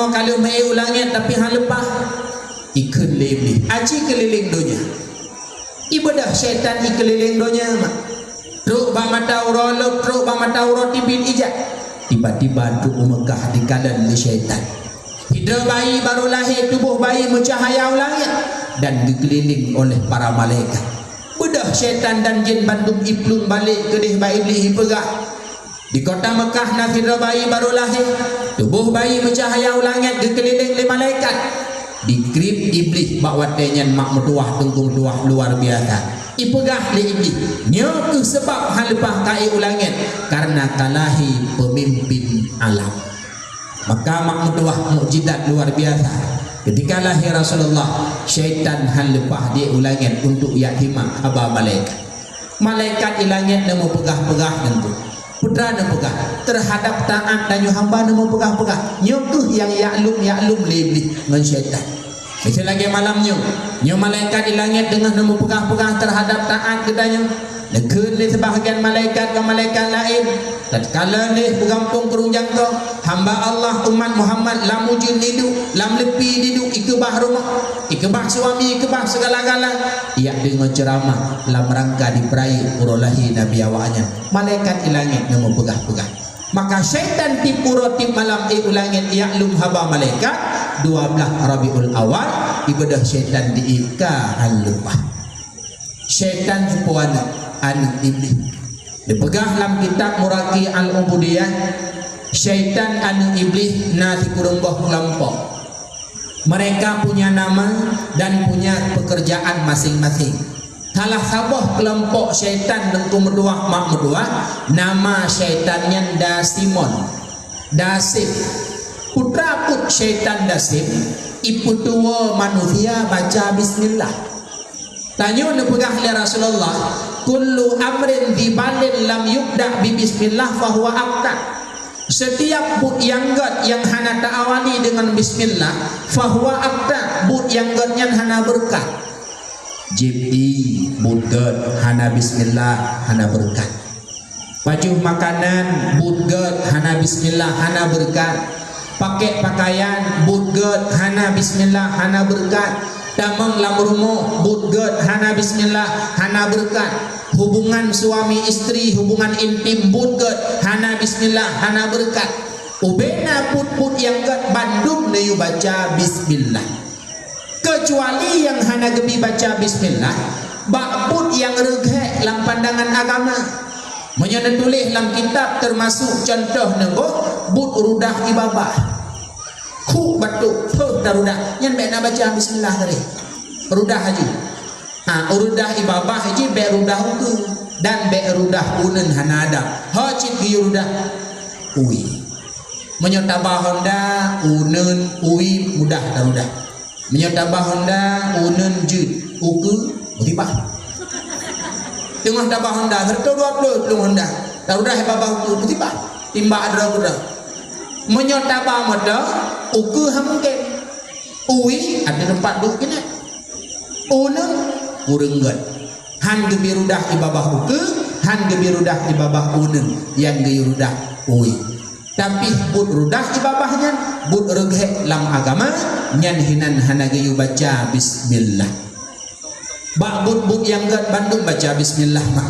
tengok kalau mai ulangnya tapi hang lepas ikut lebih aji keliling dunia ibadah syaitan ikeliling dunia mak truk ba mata urolog truk ba mata uroti bin ijat tiba-tiba tu Mekah dikalan oleh syaitan. Hidra bayi baru lahir, tubuh bayi mencahaya langit dan dikeliling oleh para malaikat. Bedah syaitan dan jin bandung iplung balik ke deh bayi iblis pegah. Di kota Mekah nak hidra bayi baru lahir, tubuh bayi mencahaya langit dikeliling oleh malaikat. Dikrip iblis bawa tenyan mak metuah tunggung tuah luar biasa. Ipegah le iblis. Nya ke sebab hal lepas kai ulangit karena kalahi pemimpin alam. Maka mak metuah mukjizat luar biasa. Ketika lahir Rasulullah, syaitan hal lepas dia ulangit untuk yatimah haba malaikat. Malaikat ilangit nemu pegah-pegah tentu. Putra nemu pegah terhadap taat dan hamba nemu pegah-pegah. Nya ke yang yaklum le iblis dengan syaitan. Macam lagi malamnya, nyo malaikat di langit dengan nemu pegah-pegah terhadap taat kedanya. Negeri le sebahagian malaikat ke malaikat lain. Tatkala le bergampung kerunjang ke hamba Allah umat Muhammad lam ujin hidup, lam lepi hidup, ikebah rumah, ikebah suami, ikebah segala-gala. Ia dengan ceramah lam rangka diperai urolahi Nabi awaknya. Malaikat di langit nemu pegah-pegah. Maka syaitan tipu roti malam ulangit yaklum haba malaikat 12 Rabiul Awal ibadah syaitan diika halupah. Syaitan sepuana anak iblis. Dipegah dalam kitab Muraki Al-Ubudiyah. Syaitan anak iblis nasi kurunggah kelompok. Mereka punya nama dan punya pekerjaan masing-masing. Salah sabah kelompok syaitan dengku meduah mak meduah nama syaitannya Dasimon Dasib putra put syaitan Dasib ibu tua manusia baca bismillah. Tanya nak pegah oleh Rasulullah kullu amrin dibalin lam yubda bi bismillah fahuwa aqta. Setiap but yanggat yang hana ta'awali dengan bismillah fahuwa aqta, but yanggatnya hana berkat. Jibi budget hana bismillah hana berkat. Baju makanan budget hana bismillah hana berkat. Pakai pakaian budget hana bismillah hana berkat. Damang lam rumah budget hana bismillah hana berkat. Hubungan suami istri hubungan intim budget hana bismillah hana berkat. Ubena put yang gat Bandung nayu baca bismillah. Kecuali yang hana gebi baca bismillah bakput yang regek dalam pandangan agama menyana tulis dalam kitab termasuk contoh nebo but rudah ibabah ku batu puh darudah yang nak baca bismillah tadi rudah haji rudah ibabah haji be rudah uku dan be rudah unen hana ada hajit gi rudah ui menyotabah honda unen ui mudah darudah menyataba honda unun jud uku mutibah tengah tabah honda serta 20 telung honda darudah babah uku mutibah timba adra-adra menyataba mada uku hamke uwi ada tempat duduk kena unun urenggat han gebirudah ibabah uku han gebirudah ibabah unun yang gebirudah uwi. Tapi bud rudah ibabahnya bud reghe lam agama nyan hinan hana gayu baca bismillah. Bak bud yang gat Bandung baca bismillah mah.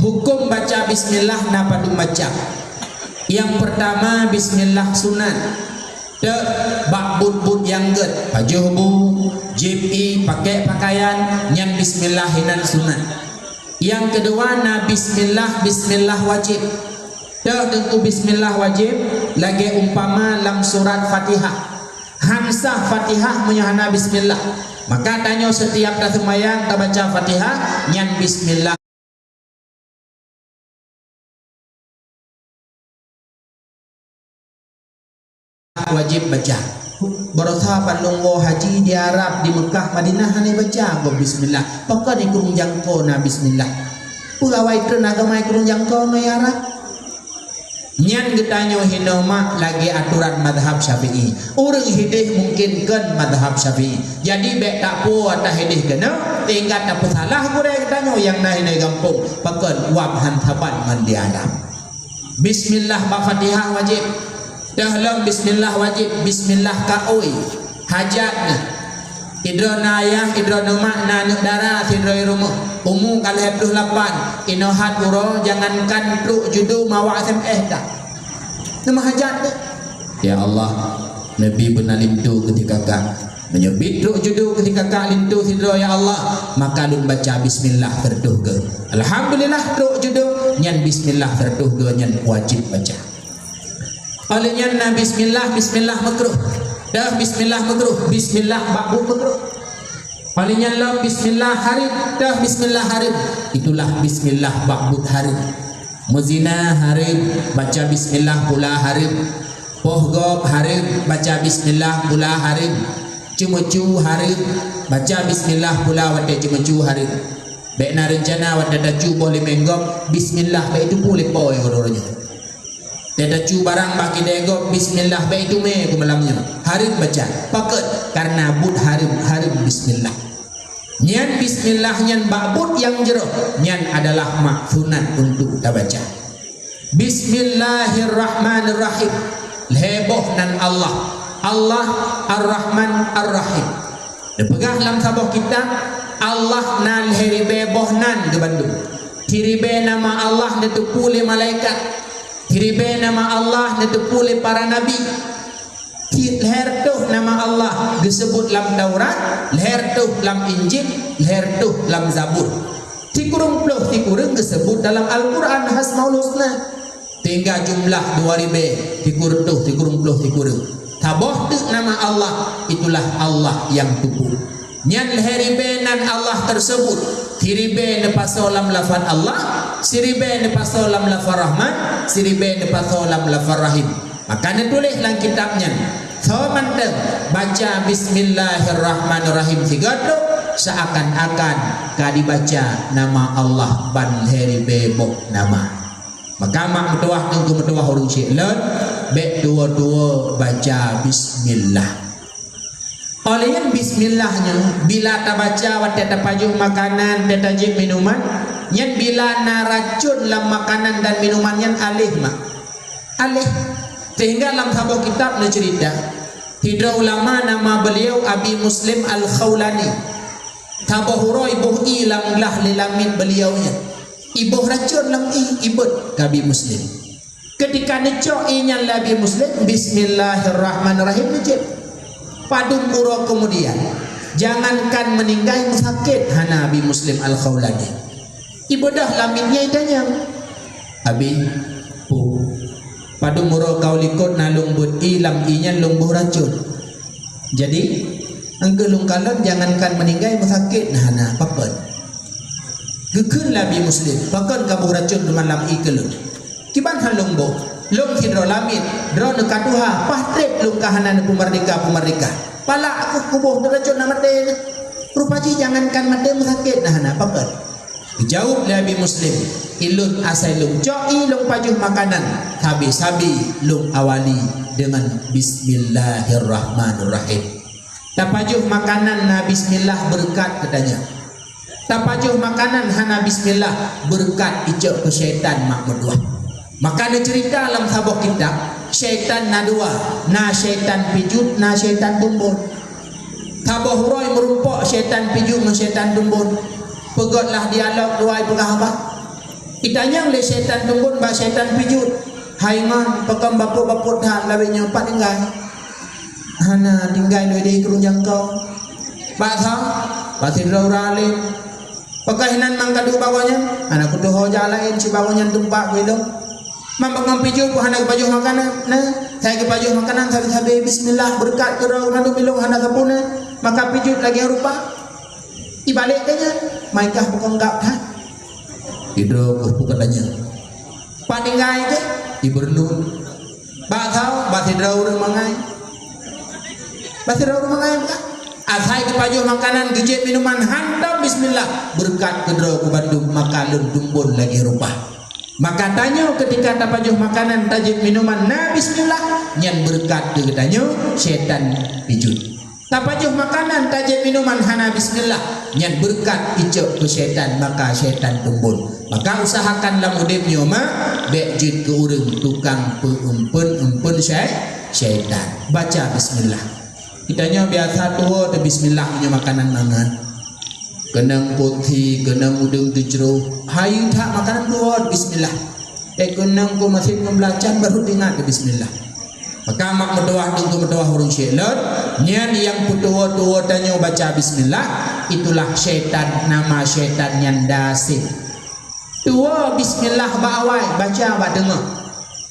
Hukum baca bismillah napa dung baca. Yang pertama bismillah sunat. De bak bud yang gat pajuh bu jibi pakai pakaian nyan bismillah hinan sunat. Yang kedua na bismillah wajib. Dah tentu bismillah wajib lagi umpama dalam surat Fatihah hamsah Fatihah menyahana bismillah maka tanya setiap dah sembahyang tak baca Fatihah nyan bismillah wajib baca. Berasa panlunggo haji di Arab di Mekah Madinah hanya baca bismillah pokok di kurung jangko na bismillah pegawai tenaga mai kurung jangko na Arab. Nyan getanyo hinoma lagi aturan madhab Syafi'i. Orang hidih mungkin kan madhab Syafi'i. Jadi bek tak pu atah hidih kena tinggal tak salah gure getanyo yang naik gampung. Pakan wab hantaban man di Arab. Bismillah ba Fatihah wajib. Dahlam bismillah wajib, bismillah kaoi hajat ni. Idrona ayah, idrona mak, nak darah, tidroi rumah. Umum kalau 28, inohat uro, jangankan truk judu mawa SMS dah. Nama hajat ni. Ya Allah, Nabi benar lintu ketika kak menyebut truk judu ketika kak lintu tidro ya Allah, maka lun baca bismillah terduh ke. Alhamdulillah truk judu nyan bismillah terduh ke, nyan wajib baca. Oleh nyan na bismillah, bismillah makruh. Dah bismillah makruh, bismillah ba'bu makruh. Oleh nyan la bismillah harid, dah bismillah harid. Itulah bismillah ba'bu harid. Muzina harid, baca bismillah pula harid. Pohgob harid, baca bismillah pula harid. Cemucu harid, baca bismillah pula wate cemucu harid. Bekna rencana wate dacu boleh menggop bismillah baik itu boleh poy orangnya. Tidak cu barang baki dego bismillah baik itu me ku malamnya. Harid baca paket karena bud harid bismillah. Nyan bismillah nyan ba'bud yang jero, nyan adalah maksunat untuk kita baca. Bismillahirrahmanirrahim. Leboh nan Allah. Allah Ar-Rahman Ar-Rahim. Dipegah dalam sabah kita Allah nan heribe bohnan ke Bandung. Tiribe nama Allah ditepuli malaikat. Tiribe nama Allah ditepuli para nabi. Leher tuh nama Allah disebut dalam Taurat, leher tuh dalam Injil, leher tuh dalam Zabur. Tikurung puluh tikurung disebut dalam Al-Quran Hasmaul Husna. Tinggal jumlah 2000 tikurung puluh tikurung. Taboh tu nama Allah, itulah Allah yang tubuh. Nyan leheribe nan Allah tersebut. Tiribe ne pasolam lafan Allah, siribe ne pasolam lafan Rahman, siribe ne pasolam lafan Rahim. Maka ne tulis dalam kitabnya. So mantap baca bismillahirrahmanirrahim 3 seakan-akan kadi baca nama Allah ban heribe bok nama. Maka mak metuah tunggu metuah orang syeklan bek dua-dua baca bismillah. Oleh yang bismillahnya bila ta baca wate ta pajuh makanan ta tajib minuman nyen bila na racun dalam makanan dan minuman nyen alih mak. Alih sehingga dalam sebuah kitab ada cerita hidra ulama nama beliau Abi Muslim Al-Khawlani tabohuro ibuh ilang lah lilamit beliaunya ibuh racun lang ibut Abi Muslim ketika necok inya Abi Muslim bismillahirrahmanirrahim necik padung muro kemudian jangankan meninggal sakit hana Abi Muslim Al-Khawlani ibadah lamitnya itanya Abi padung muro kau likut na lumbut ilam inya lumbuh racun jadi angke lungkalan jangankan meninggal sakit hana papan gekun Nabi Muslim pakan kabuh racun malam ikelun kiban halumbo lung hidro lamit dro nekatuha pahtret lung kahanan pemerdeka pala aku kubuh racun nama teh rupaji jangankan mate sakit hana papan dijawab Nabi Muslim ilun asai lung joi lung pajuh makanan sabi lung awali dengan bismillahirrahmanirrahim tapajuh makanan na bismillah berkat katanya tapajuh makanan hana bismillah berkat icok ke syaitan mak berdua maka ada cerita dalam sabuk kita syaitan na dua na syaitan pijut na syaitan bumbun tabuh huroi merumpok syaitan pijut na syaitan bumbun pegotlah dialog dua pegah apa itanya oleh syaitan tumbun ba syaitan pijut haingan pekam bapuk dah lawinya empat tinggal hana tinggal loe dei kurung jangkau pak tha pasti raurale pekahinan mangkadu bawanya anak kudu hoja lain si bawanya tumpak wedong mambang pijut hana baju makanan nah saya ke baju makanan sabi bismillah berkat ke rau nadu bilung hana sapuna maka pijut lagi rupa ibalik tanya maikah bukan enggak dah hidro bukan tanya paningai ke ibernun bathau bathidra urang mangai bukan asai ke pajuh makanan gejek minuman hantam bismillah berkat kedro ku Bandung maka lun tumbun lagi rupa maka tanya ketika tapajuh makanan tajib minuman na bismillah nyan berkat ke tanya syaitan pijut tapajuh makanan tajam minuman hana bismillah nyan berkat icuk ke syaitan maka syaitan tumbun. Maka usahakanlah mudibnya bek jid ke urang tukang peumpun syaitan. Baca bismillah. Kitanya biasa tua tu bismillah punya makanan mangan. Kenang putih, kenang udang tujro. Hayu tak makanan tua bismillah. Kenang ko masih membelacan baru ingat bismillah. Maka mak mendoah tunggu mendoah urung syaitan. Nyan yang putua-tua tanya baca bismillah, itulah syaitan, nama syaitan yang dasir. Tua bismillah bawai baca ba dengar.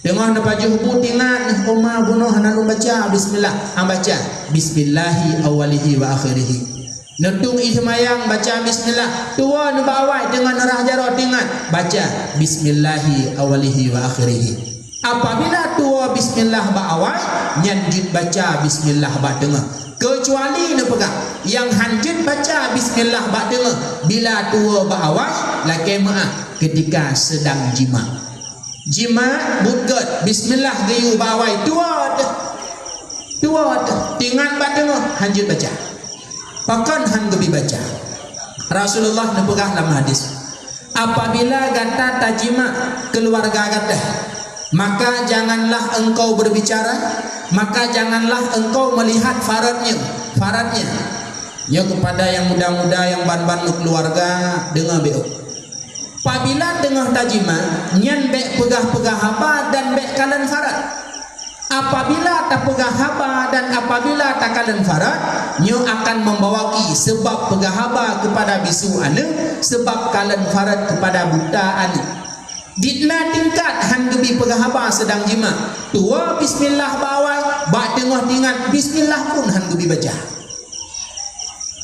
Dengar na pajuh putingan umma bunuh hanalu baca bismillah. Baca bismillahi awalihi wa akhirihi. Netung ismayang baca bismillah. Tua na bawai dengan nerah jaro tingan baca bismillahi awalihi wa akhirihi. Apabila tua bismillah ba'awai nyanjit baca bismillah ba' dengar. Kecuali ni pegang yang hanjit baca bismillah ba' dengar bila tua ba'awai laki maaf ketika sedang jima. Jima bugat bismillah gayu ba'awai tua tingan ba' dengar hanjit baca. Pakan han gebi baca. Rasulullah ni pegang dalam hadis. Apabila gata tajima keluarga gata, maka janganlah engkau berbicara, maka janganlah engkau melihat faradnya ya kepada yang muda-muda yang ban-ban keluarga dengar beo. Apabila dengar tajima nyan bek pegah-pegah haba dan bek kalan farad. Apabila tak pegah haba dan apabila tak kalan farad, nyo akan membawaki sebab pegah haba kepada bisu ane, sebab kalan farad kepada buta ane. Ditna tingkat han gebi pegahaba sedang jima. Tua bismillah bawai, ba tengah tingat bismillah pun han gebi baca.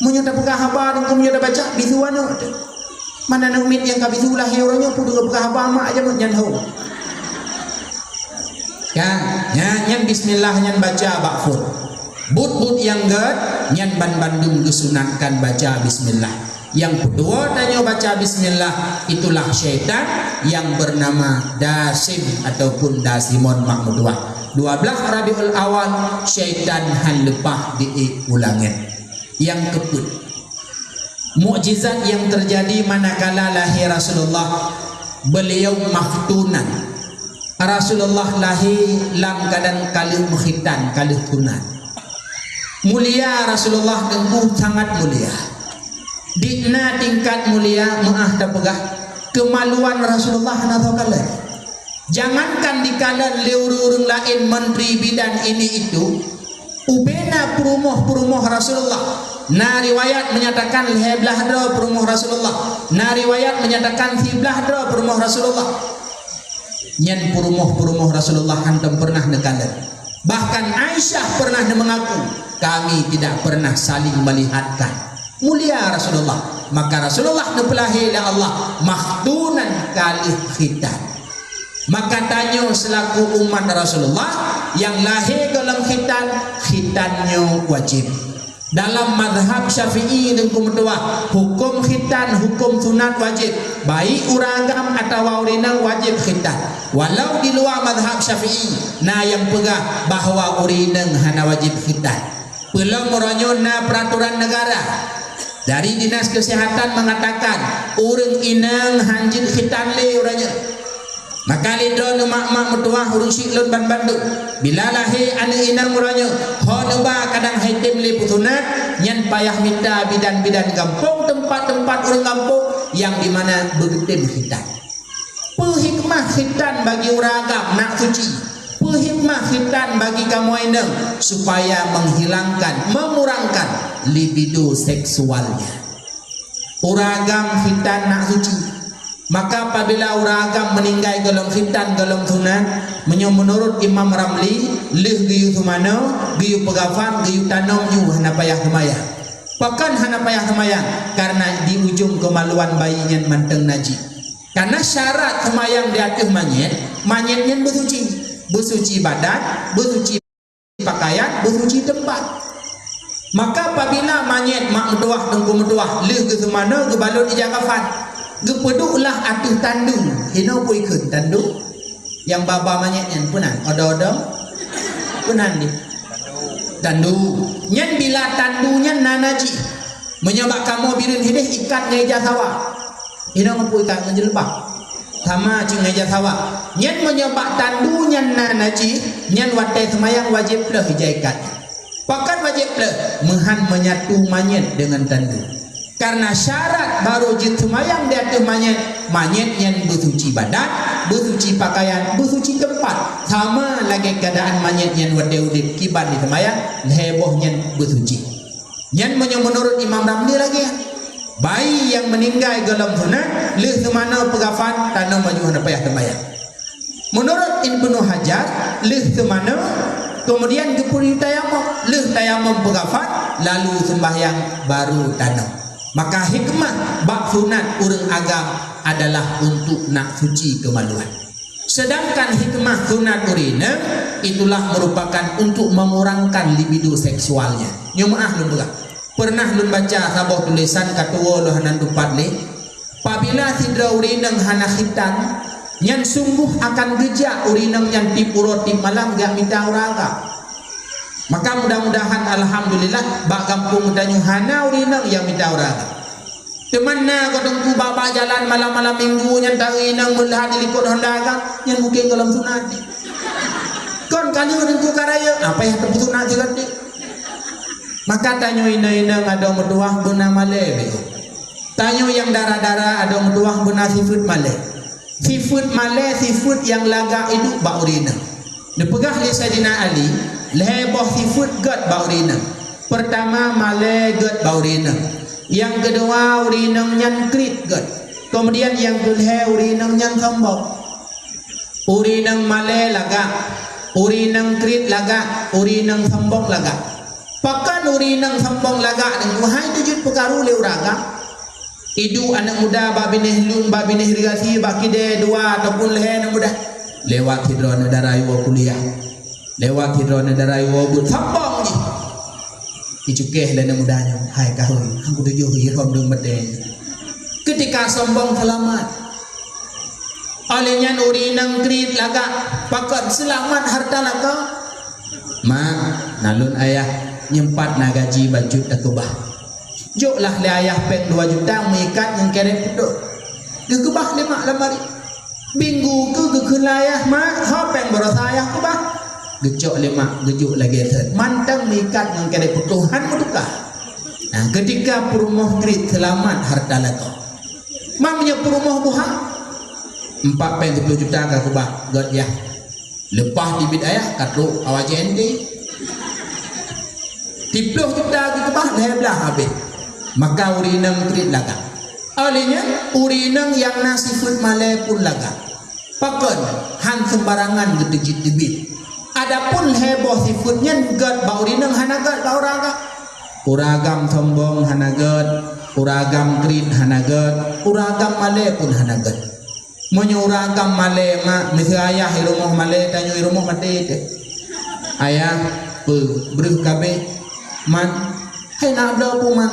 Munyo ta pegahaba dan munyo ta baca bisuano. Mana nang mit yang ka bisu lah heuranya pun dengan pegahaba mak aja mun nyan ho. Kan, nyan bismillah nyan baca bakfur. But yang gad nyan ban-bandung disunatkan baca bismillah. Yang kedua tanya baca bismillah, itulah syaitan yang bernama Dasim ataupun Dasimon Mahmudwah. 12 Rabiul Awal syaitan han lepah di ulangin. Yang keput mukjizat yang terjadi manakala lahir Rasulullah, beliau mahtunan. Rasulullah lahir dalam keadaan kalih mukhitan, kalih tunan. Mulia Rasulullah dengan sangat mulia. Dikna tingkat mulia maah tak pegah kemaluan Rasulullah atau kalian. Jangankan di kalangan leurung lain menteri bidan ini itu, ubena perumuh Rasulullah. Na riwayat menyatakan leblah dra perumuh Rasulullah. Na riwayat menyatakan siblah dra perumuh Rasulullah. Nyan perumuh Rasulullah hantam pernah nekalan. Bahkan Aisyah pernah mengaku, kami tidak pernah saling melihatkan. Mulia Rasulullah. Maka Rasulullah nepelahi oleh Allah mahtunan kalih khitan. Maka tanya selaku umat Rasulullah yang lahir dalam khitannya wajib. Dalam mazhab Syafi'i dan kumtua hukum khitan, hukum sunat wajib. Baik uragam atau urinang wajib khitan. Walau di luar mazhab Syafi'i, nah yang pegah bahawa urinang hana wajib khitan. Pelang meronyo na peraturan negara. Dari Dinas Kesehatan mengatakan urang inang hanjin khitan le uranya. Maka lidro nu mak-mak mertua urang siklun ban-banduk. Bila lahir anak inang uranya, ho neba kadang haitim le putunat, nyan payah minta bidan-bidan kampung, tempat-tempat urang kampung yang di mana bergetim khitan. Hikmah khitan bagi uragam nak suci. Hikmah khitan bagi kamu eneng supaya menghilangkan, memurangkan libido seksualnya. Uragam khitan nak suci. Maka apabila uragam meninggal dalam khitan dalam sunat, menurut Imam Ramli, leh giyu tumano, giyu pegafan, giyu tanam yu hana payah kemayang. Pakan hana payah kemayang karena di ujung kemaluan bayinya manteng najis. Karena syarat kemayang di atas manyetnya bersuci. Bersuci badan, bersuci pakaian, bersuci tempat. Maka apabila manyet mak meduah dengku meduah leh ke semana ke balut di jakafan, gepeduklah atuh tandu. Hino pun ikut tandu. Yang baba manyetnya punan, odo-odo punan ni. tandu nyen bila tandunya nanaji menyebab kamu birin hidih ikat ngeja sawa ina mampu ikat ngejelbah sama cing ngeja sawa nyen menyebab tandunya nanaji nyen watai semayang wajib lah hijai ikat pakat wajib lah mehan menyatu manyet dengan tandu karena syarat baru jit semayang di atas manyet yang bersuci badan, bersuci pakaian, bersuci tempat. Sama lagi keadaan manyet yang wadai-udip kiban di semayang, heboh yang bersuci. Yang menurut Imam Ramli lagi, bayi yang meninggal dalam sunat, leh semana pegafan tanam maju hendak payah semayang. Menurut Ibnu Hajar, leh semana kemudian gepuri tayamum, leh tayamum pegafan, lalu sembahyang baru tanam. Maka hikmah bab sunat urang agam adalah untuk nak suci kemaluan. Sedangkan hikmah sunat urina itulah merupakan untuk mengurangkan libido seksualnya. Nyumaah lun belah. Pernah lun baca sabah tulisan katua lo hanan dupat le. Apabila sidra urinang hana khitan, nyan sungguh akan gejak urinang nyan tipuro tip malam gak minta uraga. Maka mudah-mudahan alhamdulillah bak kampung danyu hana urinang yang minta uraga. Temana kau tunggu bapa jalan malam-malam minggu yang tarinang melihat dilikut hondaga yang mungkin dalam sunat. Kon kali tunggu karaya apa yang terputus sunat juga ni. Maka tanyo ina-ina ada mertuah guna malai. Tanyo yang darah-darah ada mertuah guna sifut malai. Sifut malai sifut yang lagak itu bak urina. Dipegah li Sayyidina Ali leboh sifut god bak urina. Pertama malai god bak urina. Yang kedua urinang nyan krit god. Kemudian yang kedua urinang nyan sombong. Urinang malai lagak, urinang krit lagak, urinang sombong lagak. Pakan urinang sombong lagak dan wahai tujud pekaru le uraga. Idu anak muda babineh lung babineh rigasi bakide dua ataupun lehe anak muda lewat hidron darai wa kuliah. Lewat hidron darai wa but sombong ni. Icukeh dan mudanya hai kahun aku tujuh hirom dung mate ketika sombong selamat olehnya urinang krit lagak pakat selamat harta laga ma nalun ayah nyempat na gaji baju takubah joklah le ayah pek 2 juta mengikat yang keret peduk gekebah le mak lamari minggu ke ayah mak hopeng berosa ayah kubah gejok lemak gejuk lagi set mantang mengikat yang kena putuhan mutukah. Nah ketika perumah krit selamat harta lato mamnya perumah buha 4 juta ke kubah god ya lepas dibit ayah katruk awak jende 30 juta ke kubah dah belah habis maka urinang krit laga olehnya urinang yang nasifut malai pun laga pakon han sembarangan gedejit debit. Adapun heboh sifutnya god baurinang hanagat bauraga uragam sombong hanagat uragam krit hanagat uragam male pun hanagat menyuragam male mak misal ayah rumah male tanyo rumah mate ayah beruh kabe man hai nak bela puma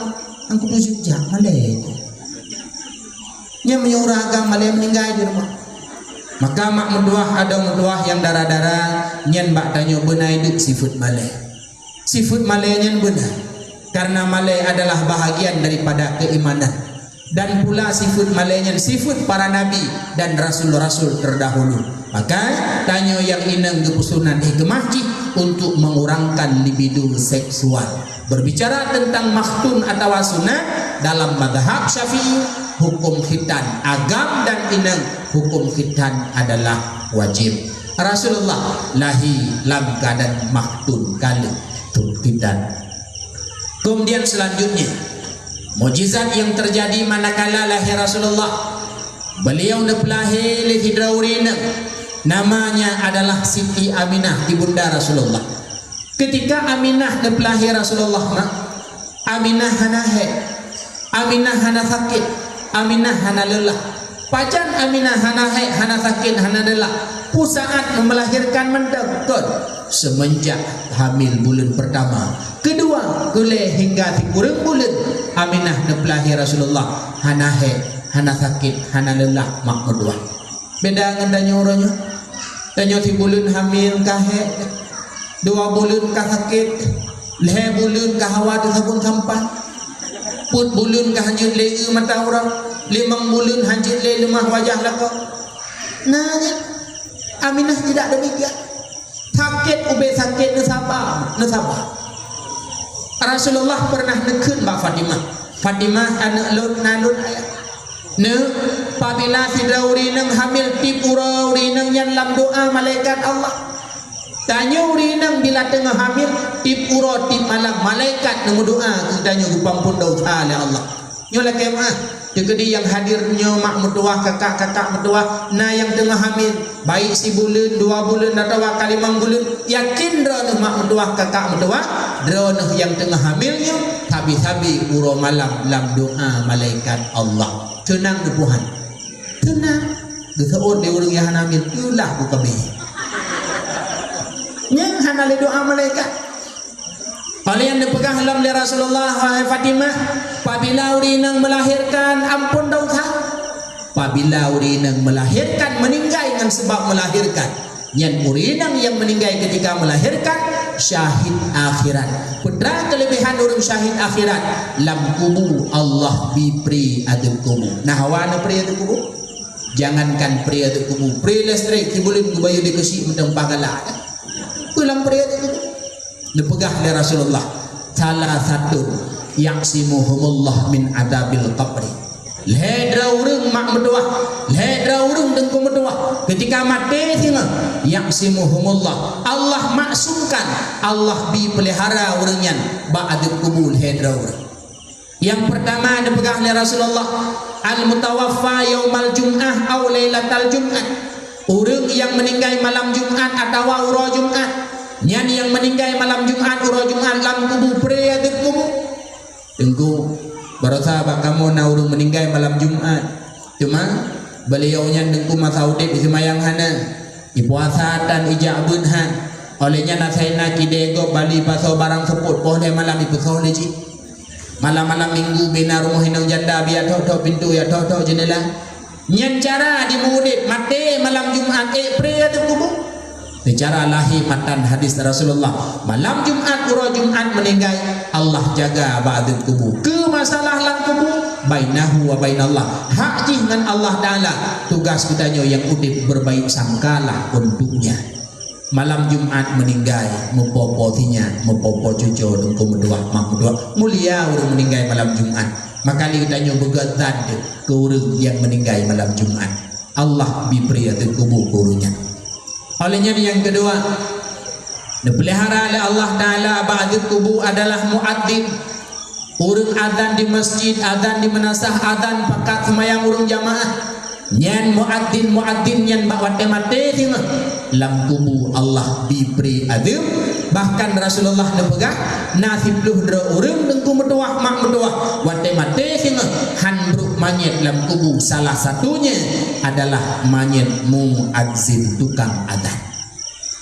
angku tu sejak male nya menyuragam male meninggal di rumah. Maka mak menduah ada menduah yang darah-darah nyen bak tanyo benai duk sifut malai. Sifut malai nyen benar. Karena malai adalah bahagian daripada keimanan. Dan pula sifut malai nyen sifut para nabi dan rasul-rasul terdahulu. Maka tanyo yang inang gepusunan hikmah untuk mengurangkan libido seksual. Berbicara tentang makhtun atau sunat dalam mazhab Syafi'i hukum khitan agam dan inang hukum khitan adalah wajib. Rasulullah lahir dalam keadaan makhtun kali khitan. Kemudian selanjutnya mukjizat yang terjadi manakala lahir Rasulullah, beliau lahir di Hidraurina, namanya adalah Siti Aminah ibunda Rasulullah. Ketika Aminah lahir Rasulullah, Aminah hana haid, Aminah hana sakit, Aminah hana lelah. Pajan Aminah hana haid, hana sakit, hana lelah. Pusaat melahirkan mendekut semenjak hamil bulan pertama, kedua, kuleh hingga 3 bulan Aminah lahir Rasulullah hana haid, hana sakit, hana lelah mak berdua. Beda dengan tanya orangnya. Tanya 3 bulan hamil kah haid, 2 bulan kah sakit, Leh bulan ka hawa tu sabun sampan. Put bulan ka hanjut le mata orang. 5 bulan hanjut le lemah wajah laka. Nanya Aminah tidak demikian. Sakit ube sakit nesabah. Rasulullah pernah nekun Mbak Fatimah. Fatimah anak Lut nanun ayat. Ne apabila si dauri nang hamil tipura uri nang yang lam doa malaikat Allah. Tanya uri nang bila tengah hamil tipura tip malam malaikat nang doa tanya gupampun dosa oleh Allah. Nyola kemah jadi yang hadirnya mak mertua kakak-kakak mertua na yang tengah hamil baik si bulan 2 bulan atau kali 5 bulan yakin drone mak mertua kakak mertua drone yang tengah hamilnya habis-habis uro malam lam doa malaikat Allah tenang ke Tuhan tenang geseon dia orang yang hamil itulah buka be yang hanale doa malaikat. Oleh yang dipegang dalam Rasulullah wahai Fatimah, apabila urinang melahirkan ampun dosa. Apabila urinang melahirkan meninggal dengan sebab melahirkan. Yang urinang yang meninggal ketika melahirkan syahid akhirat. Pedra kelebihan orang syahid akhirat lam kubu Allah bipri adab kubu. Nah wana pri adab kubu. Jangankan pri adab kubu, pri listrik kibulin kubayu dikasih mentang pagala. Pulang pri adab kubu. Dipegah oleh Rasulullah salah satu yang simuhumullah min adabil qabri. Ledra urang mak medua, ledra urang dengku medua. Ketika mati singa yang simuhumullah Allah maksumkan Allah dipelihara urangnya ba'dul kubul ledra urang. Yang pertama dipegah oleh Rasulullah al mutawaffa yaumal jum'ah aw lailatal jum'ah. Urang yang meninggal malam Jumat atau ura Jumat. Nyan yang meninggal malam Jumat ura Jumat lam kubu pre adib kubu. Tengku barasa bak kamu na urang meninggal malam Jumat. Cuma beliau nya dengku masa udip semayang hana. Ipuasa dan ijabun han. Olehnya nasaina kidego bali paso barang seput poh de malam ipu soleji. Malam-malam minggu bina rumah hinang janda biar tok pintu ya tok jendela. Nyan cara di mudip mati malam Jumat pre adib kubu. Secara lahir matan hadis Rasulullah malam Jumat ura Jumat meninggal Allah jaga ba'dul kubur ke masalah lang kubur bainahu wa bainallah hak dengan Allah Ta'ala tugas kitanya yang udip berbaik sangkalah untuknya. Malam Jumat meninggal mempopotinya mempopo cucu dengku medua mak medua mulia orang meninggal malam Jumat maka kitanya begadan ke orang yang meninggal malam Jumat Allah biberi atul kubur kurunya. Olehnya yang kedua dipelihara oleh Allah Ta'ala ba'dul kubu adalah muadzin. Urang adzan di masjid, adzan di menasah, adzan pakat semayang urang jamaah. Nyan muadzin nyan bak mate singa lam kubu Allah diberi adab. Bahkan Rasulullah nepegah nasib luh dra urang dengku metuah mak metuah wate mate singa han bruk manyet lam kubu salah satunya adalah manyet muadzin tukang adzan.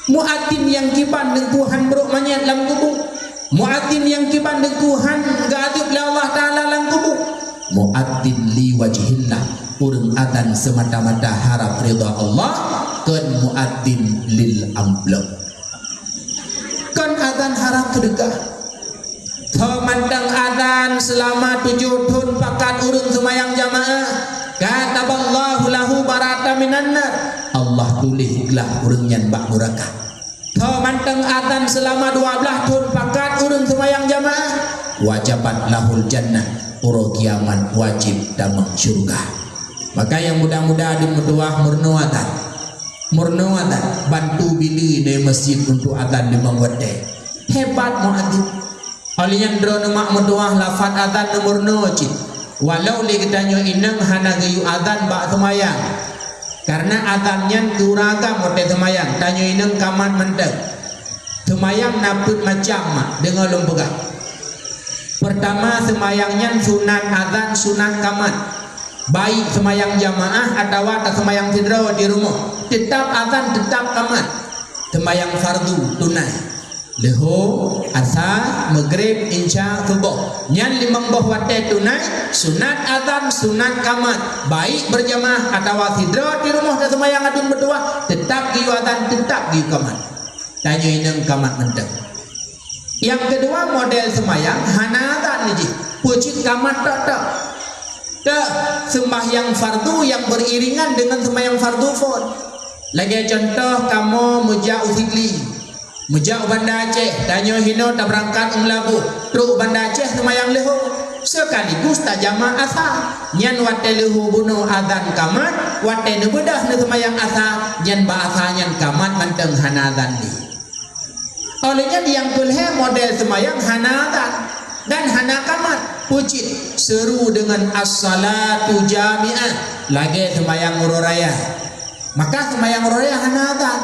Muadzin yang kiban dengku han bruk manyet lam kubu. Muadzin yang kiban dengku han gadib la Allah Taala lam kubu. Muadzin li wajhillah urang adzan semata-mata harap ridha Allah kan muadzin lil amblok. Kan adzan harap sedekah. Semantang adzan selama 7 tahun pakat urang semayang jamaah. Kataballahu lahu barata minan nar. Allah tulislah urang nyan bak neraka. Semantang adzan selama 12 tahun pakat urang semayang jamaah. Wajabat lahul jannah. Uro kiaman wajib damang syurga. Maka yang mudah-mudahan di metuah murnuatan bantu bili di masjid untuk adzan di mangwate hebat muadzin oleh yang drone mak metuah lafaz adzan di murnuati walau li kitanyo inang hana gayu adzan bak semayang karena adzannya kuragam mote semayang tanyo inang kaman mendek semayang naput macam dengan lembega. Pertama semayangnya sunat adzan sunat kaman baik semayang jamaah atau semayang sidra di rumah tetap adzan tetap kamat semayang fardu tunai leho asar maghrib isya subuh nyan 5 boh wate tunai sunat adzan sunat kamat baik berjamaah atau sidra di rumah dan semayang adun berdua tetap di adzan tetap di kamat tanya inang kamat mentek Yang kedua model semayang hana adzan ni pucit kamat tak sembahyang fardu yang beriringan dengan sembahyang fardu pun. Lagi contoh kamu mujau Sigli, mujau Banda Aceh, tanyo hino tak berangkat Labu, truk Banda Aceh sembahyang leho sekaligus tak jama asa nyan wate leho buno adzan kamat wate ne bedah ne sembahyang asa nyan ba asa nyan kamat manteng hana adzan ni. Olehnya yang kulhe model sembahyang hana adzan dan hana kamat pucit seru dengan as-salatu jami'ah lagi sembahyang ururaya. Maka sembahyang ururaya hana adzan.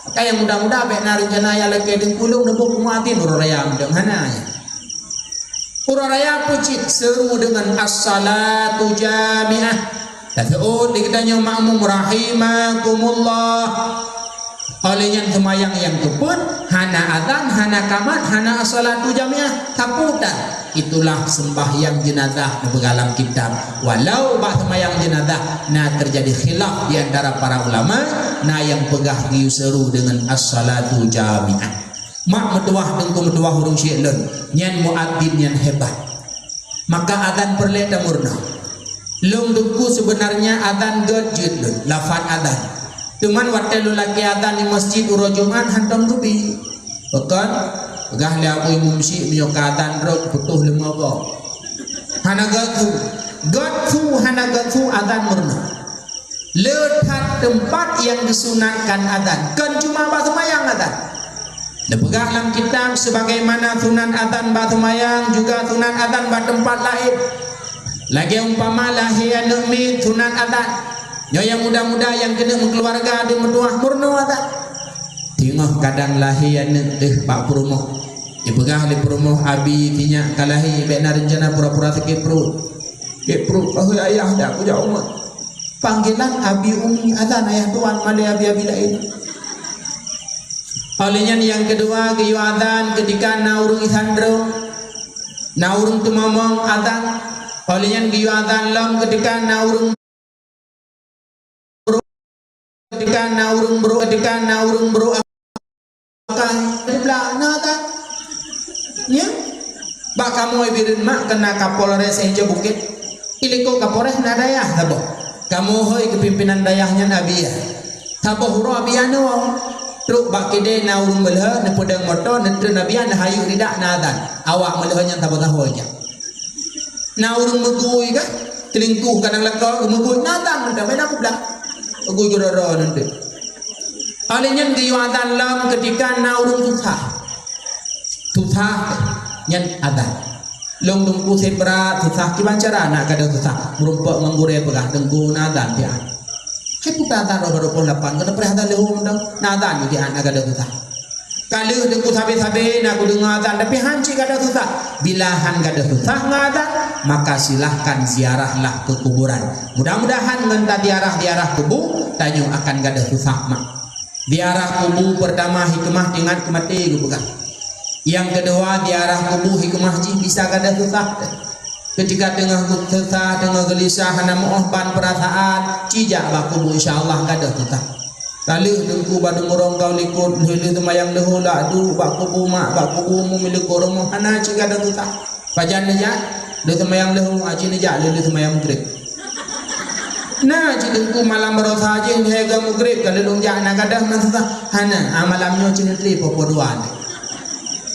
Maka yang mudah-mudah baik na rencana ya lagi dengkulung nebuk muatin ururaya mudeng hana ya. Ururaya pucit seru dengan as-salatu jami'ah. Tasawuf dikitanya makmum rahimakumullah. Olehnya semayang yang tupun hana adzan, hana kamat, hana as-salatu jami'ah taputan. Itulah sembahyang jenazah dalam kitab. Walau bak sembahyang jenazah na terjadi khilaf di antara para ulama, na yang pegah giu seru dengan as-salatu jami'ah. Mak metuah dengku metuah hurung syi'lun nyan muadzin yang hebat. Maka adzan perle murna. Lung dengku sebenarnya adzan gejid lafaz adzan. Cuman waktu lelaki adzan di masjid uro Jumat hantam rubi. Bahkan pegah le abu mumsi miyok adzan rok putuh lima ba. Hana gathu hana gathu adzan murna. Letak tempat yang disunatkan adzan kan cuma ba sembahyang adzan. Dipegah dalam kitab sebagaimana sunan adzan ba sembahyang juga sunan adzan ba tempat lain. Lagi umpama lahir nemi sunan adzan. Yo yang muda-muda yang kena keluarga di meduah murno adzan. Tengok kadang lahir nek pak perumoh. Dipegah di perumoh abi tinya kalahi bek na rencana pura-pura sakit perut. Sakit perut oh ayah dak aku jauh mak. Panggilan abi umi adzan ayah tuan male abi-abi lain. Olehnya yang kedua giyu adzan ketika naurung isandro naurung tu ngomong adzan. Olehnya giyu adzan lam ketika naurung bro akan belah nata nya bak kamu ibirin mak kena Kapolres Eja Bukit iliko Kapolres na dayah tabo kamu hoi kepimpinan dayahnya nabiya tabo huro abiyano truk bak kide naurung belha ne pedang motor ne tre nabiya na hayu ridak nadan awak melehnya tabo tahoja naurung megui ka telingkuh kadang lekor megui nadan nda main aku belah aku jororo nanti. Olehnya giyu adzan lam ketika naurung tutah nyan adzan. Long dungku sebra tutah kibancara nak kada tutah merumpak menggure pegah dengku nadan dia. Hai puta adzan ro 28 kada perhatian lehu mendang nadan dia nak kada tutah. Kalau dengku sabe-sabe nak dengar adzan tapi hanci kada tutah. Bila han kada tutah ngadan maka silahkan ziarahlah ke kuburan. Mudah-mudahan ngenta diarah kubur tanyo akan kada susah mak. Diarah kubur pertama hikmah dengan kemati gubega. Yang kedua diarah kubur hikmah ji bisa kada susah. Ketika tengah susah tengah gelisah hana moh ban perasaan cijak ba kubur insyaallah kada susah. Kali dengku badu murong kau likut helu temayang lehu la du ba kubur mak ba kubur mu milik romo hana ci kada susah. Pajan aja de temayang lehu aji aja le temayang grek. Nah, jidengku malam berosa aja hega mugrib kalau lungjak nak ada masa hana malamnya cinetri popoduan.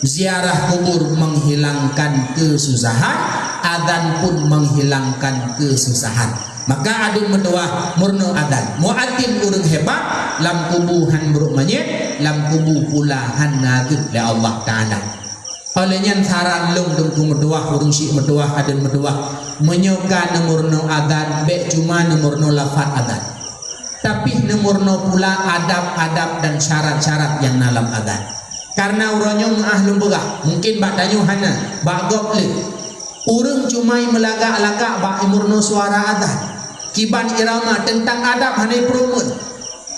Ziarah kubur menghilangkan kesusahan, adzan pun menghilangkan kesusahan. Maka adu mendoa murno adzan. Muadzin urang hebat, lam kubuhan buruk manyet, lam kubu pula hanagit le Allah Taala. Olehnya saran lung dengku mendoa urang syik mendoa adan mendoa menyoka nomorno adzan be cuma nomorno lafaz adzan tapi nomorno pula adab-adab dan syarat-syarat yang dalam adzan karena uronyo ahlum begah mungkin bak tanyo hana bak goble urang cuma melagak-lagak bak imurno suara adzan kiban irama tentang adab hanai perumun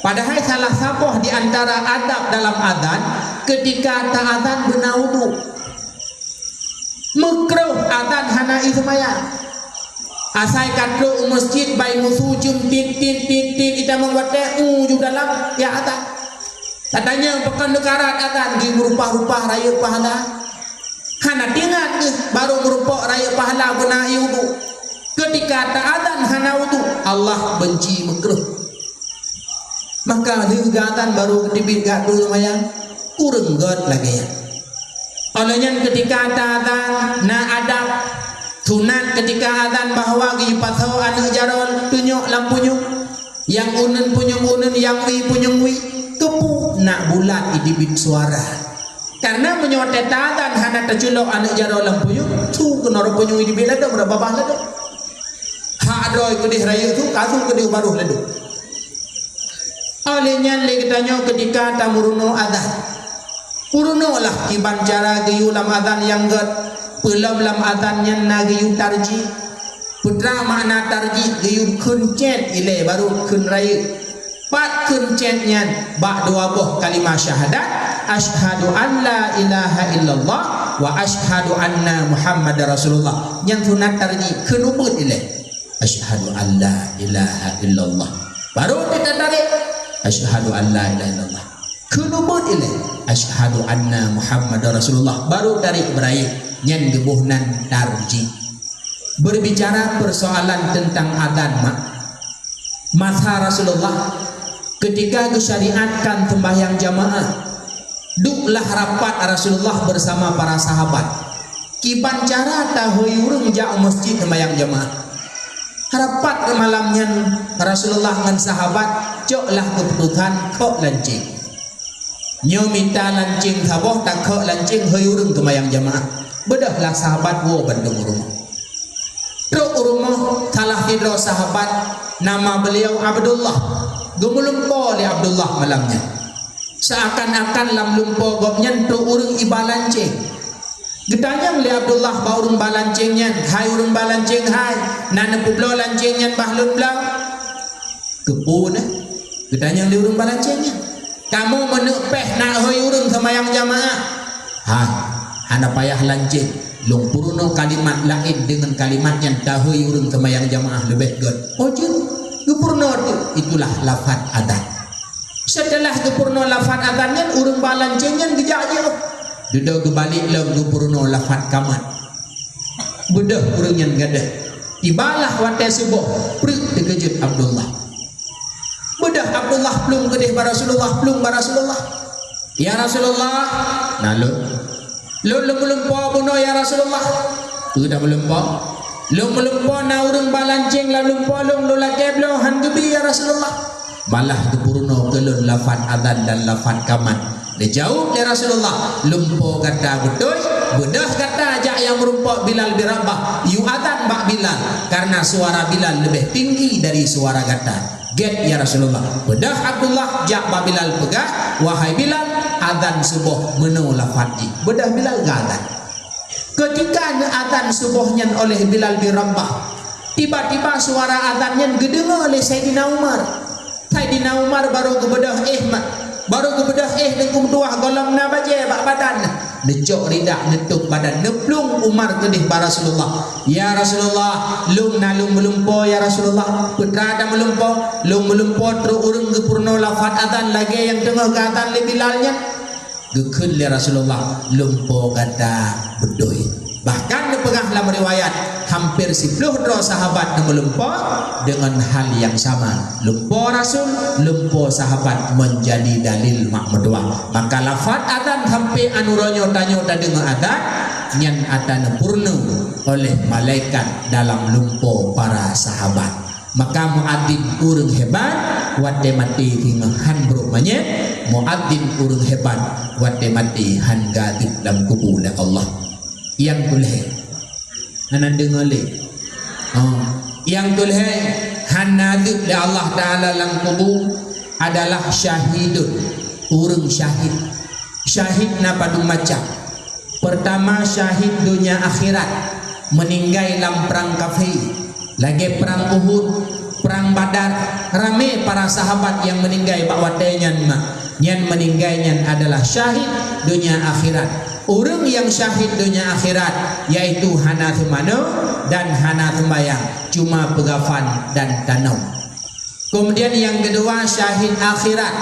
padahal salah sapoh di antara adab dalam adzan ketika ta adzan benaudu mekruh adzan hana ismaya asai kadro masjid bai musuh jum tit kita membuat ju dalam ya adzan katanya pekan dekarat adzan di rupa-rupa raya pahala hana tingan baru merupok raya pahala guna wudu. Ketika tak adzan hana wudu, Allah benci makruh. Maka digatan baru ketibit gadu lumayan kurang god lagi ya. Olehnya ketika adzan na adab sunat ketika adzan bahwa gi pathau anu jarol tunjuk lampunya yang unen punyung unen yang wi punyung wi kepu nak bulat idibit suara karena menyotet adzan hana terculok anu jarol lampunya tu kenoro punyung idibit lado berapa bah lado hak doi kedih raya tu kasu kedih baruh lado. Olehnya lagi tanya ketika tamuruno adzan uruno lah kiban cara gayu lam adzan yang god pelam lam adzan yang na gayu tarji putra makna tarji gayu kuncet ile baru kun raya pat kuncetnya bak dua boh kalimah syahadat asyhadu an la ilaha illallah wa asyhadu anna muhammad rasulullah yang sunat tarji kun ubud ile asyhadu an la ilaha illallah baru kita tarik asyhadu an la ilaha illallah kunubut ile asyhadu anna muhammad rasulullah baru dari beraya nyan gebuhnan tarji. Berbicara persoalan tentang adzan masa Rasulullah ketika disyariatkan sembahyang jamaah duklah rapat Rasulullah bersama para sahabat kiban cara tahuyurung jak masjid sembahyang jamaah rapat malamnya Rasulullah dengan sahabat coklah keputusan kok lancing nyo minta lancing saboh tak kok lancing hayurung sembahyang jamaah bedahlah sahabat wo bandung rumah truk rumah salah hidro sahabat nama beliau Abdullah gumulumpo li Abdullah malamnya seakan-akan lam lumpo gopnya truk urung ibalancing gedanyang li Abdullah ba urung balancingnya hai urung balancing hai nana publo lancingnya bahlun blau kepun gedanyang li urung balancingnya kamu menepeh nak hoi urung sembahyang jamaah hana payah lancing lungpuruno kalimat lain dengan kalimat yang tahui urung sembahyang jamaah lebih god ojo gepurno itulah lafaz adzan setelah gepurno lafaz adzannya urung balancingnya gejaje duda gebalik lam gepurno lafaz kamat bedah urungnya gadah tibalah wate subuh perut terkejut Abdullah bedah Abdullah pelung kedih ba Rasulullah pelung ba Rasulullah ya Rasulullah nalu lu melumpo buno ya Rasulullah udah melumpo lu melumpo na urung balancing la lumpo lu lagi belum handubi ya Rasulullah malah dipurno kelun lafaz adzan dan lafaz kamat dijauh ya Rasulullah lumpo kata betul bedah kata ajak yang merumpok Bilal birabah yu adzan bak Bilal karena suara Bilal lebih tinggi dari suara kata get ya Rasulullah bedah Abdullah jak bak Bilal pegah wahai Bilal adzan subuh menu lafadji bedah Bilal gadzan ketika adzan subuhnya oleh Bilal bin Rabah tiba-tiba suara adzannya gedengar oleh Sayyidina Umar baru kebedah baru kebedah dengan tuah golong na baje bak badan necok ridak netuk badan neplung Umar kedih ba Rasulullah ya Rasulullah lung nalung melumpo ya Rasulullah putra ada melumpo lung melumpo tru urung gepurno lafaz adzan lagi yang tengah gadzan le Bilalnya gekun le Rasulullah lumpo kata bedoi bahkan dipegah dalam riwayat hampir 10 sahabat yang melumpo dengan hal yang sama lumpo Rasul lumpo sahabat menjadi dalil makmudwa maka lafaz adzan sampai anuronyo tanyo dengar adzan nyan adzan purna oleh malaikat dalam lumpo para sahabat maka muadzin urang hebat wate mati hingga han berumanya muadzin urang hebat wate mati han gadib dalam kubur Allah yang tulhe anan dengar le yang tulhe han nadib li Allah taala dalam kubur adalah syahidun urang syahid na padu macam pertama syahid dunia akhirat meninggal dalam perang kafir lagi perang Uhud perang Badar ramai para sahabat yang meninggal bakwatenya yang meninggalnya adalah syahid dunia akhirat orang yang syahid dunia akhirat yaitu hana semana dan hana sembayang cuma pegafan dan tanam kemudian yang kedua syahid akhirat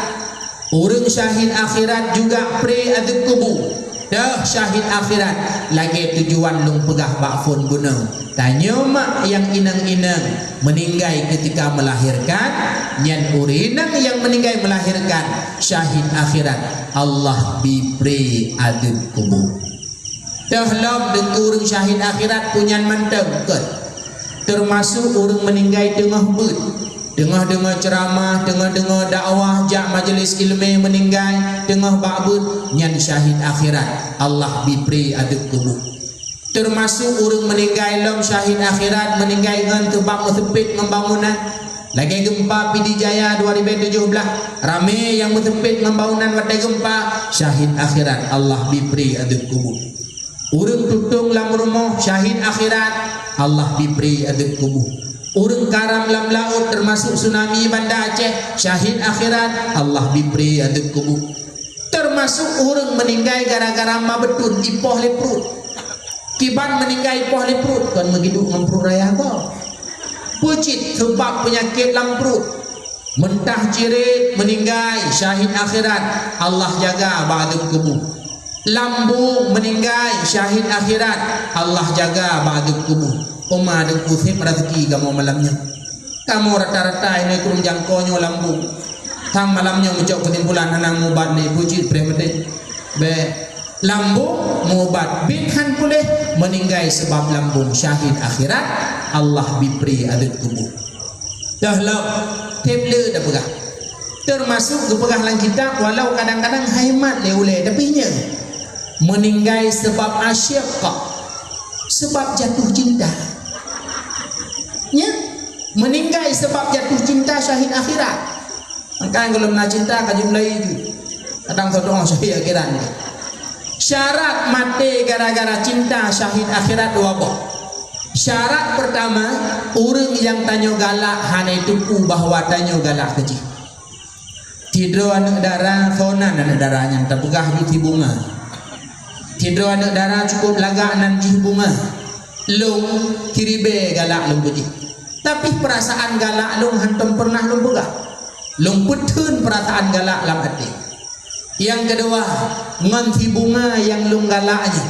orang syahid akhirat juga pre azab kubur dah syahid akhirat lagi tujuan lung pegah bakfun guna tanya mak yang inang-inang meninggal ketika melahirkan nyan urinang yang meninggal melahirkan syahid akhirat Allah bibri adib kubur dah lom dengkurung syahid akhirat punyan mantap ket termasuk orang meninggal tengah bud dengar-dengar ceramah, dengar-dengar dakwah, jak majlis ilmu meninggal, tengah ba'bud, nyan syahid akhirat. Allah bibri aduk kubur. Termasuk orang meninggal lom syahid akhirat, meninggal dengan tebak mesepit membangunan. Lagi gempa Pidi Jaya 2017, ramai yang mesepit membangunan wadai gempa, syahid akhirat. Allah bibri aduk kubur. Orang tutung lam rumah, syahid akhirat. Allah bibri aduk kubur. Urang karam lam laut termasuk tsunami Banda Aceh syahid akhirat Allah bibri aduk kubur. Termasuk urang meninggal gara-gara mabetun ipoh leprut. Kiban meninggal ipoh leprut kan begitu memperut raya kau. Pucit sebab penyakit lamprut. Mentah cirit meninggal syahid akhirat Allah jaga ba'duk kubur. Lambung meninggal syahid akhirat Allah jaga ba'duk kubur. Oma dan kusip rezeki kamu malamnya. Kamu rata-rata ini kurung jangkaunya lambung. Tam malamnya mencok kesimpulan anak mubat ni puji premede. Be lambung mubat binhan pulih meninggal sebab lambung syahid akhirat Allah bibri adat kubur. Dah lah teble dah pegah. Termasuk kepegah lang kitab walau kadang-kadang haimat leule tapi nya meninggal sebab asyaqah sebab jatuh cinta. Ya, meninggal sebab jatuh cinta syahid akhirat. Maka kalau nak cinta kaji mulai itu. Kadang doa syahid akhirat. Syarat mati gara-gara cinta syahid akhirat dua boh. Syarat pertama, orang yang tanya galak hanya itu bahwa tanya galak kecil. Tidur anak darah, sonan anak darah yang terpegah di bunga. Tidur anak darah cukup lagak nanti bunga. Lung kiribe galak lung puji. Tapi perasaan galak lung hantam pernah lung begah. Lung petun perasaan galak lam hati. Yang kedua, nganti bunga yang lung galaknya,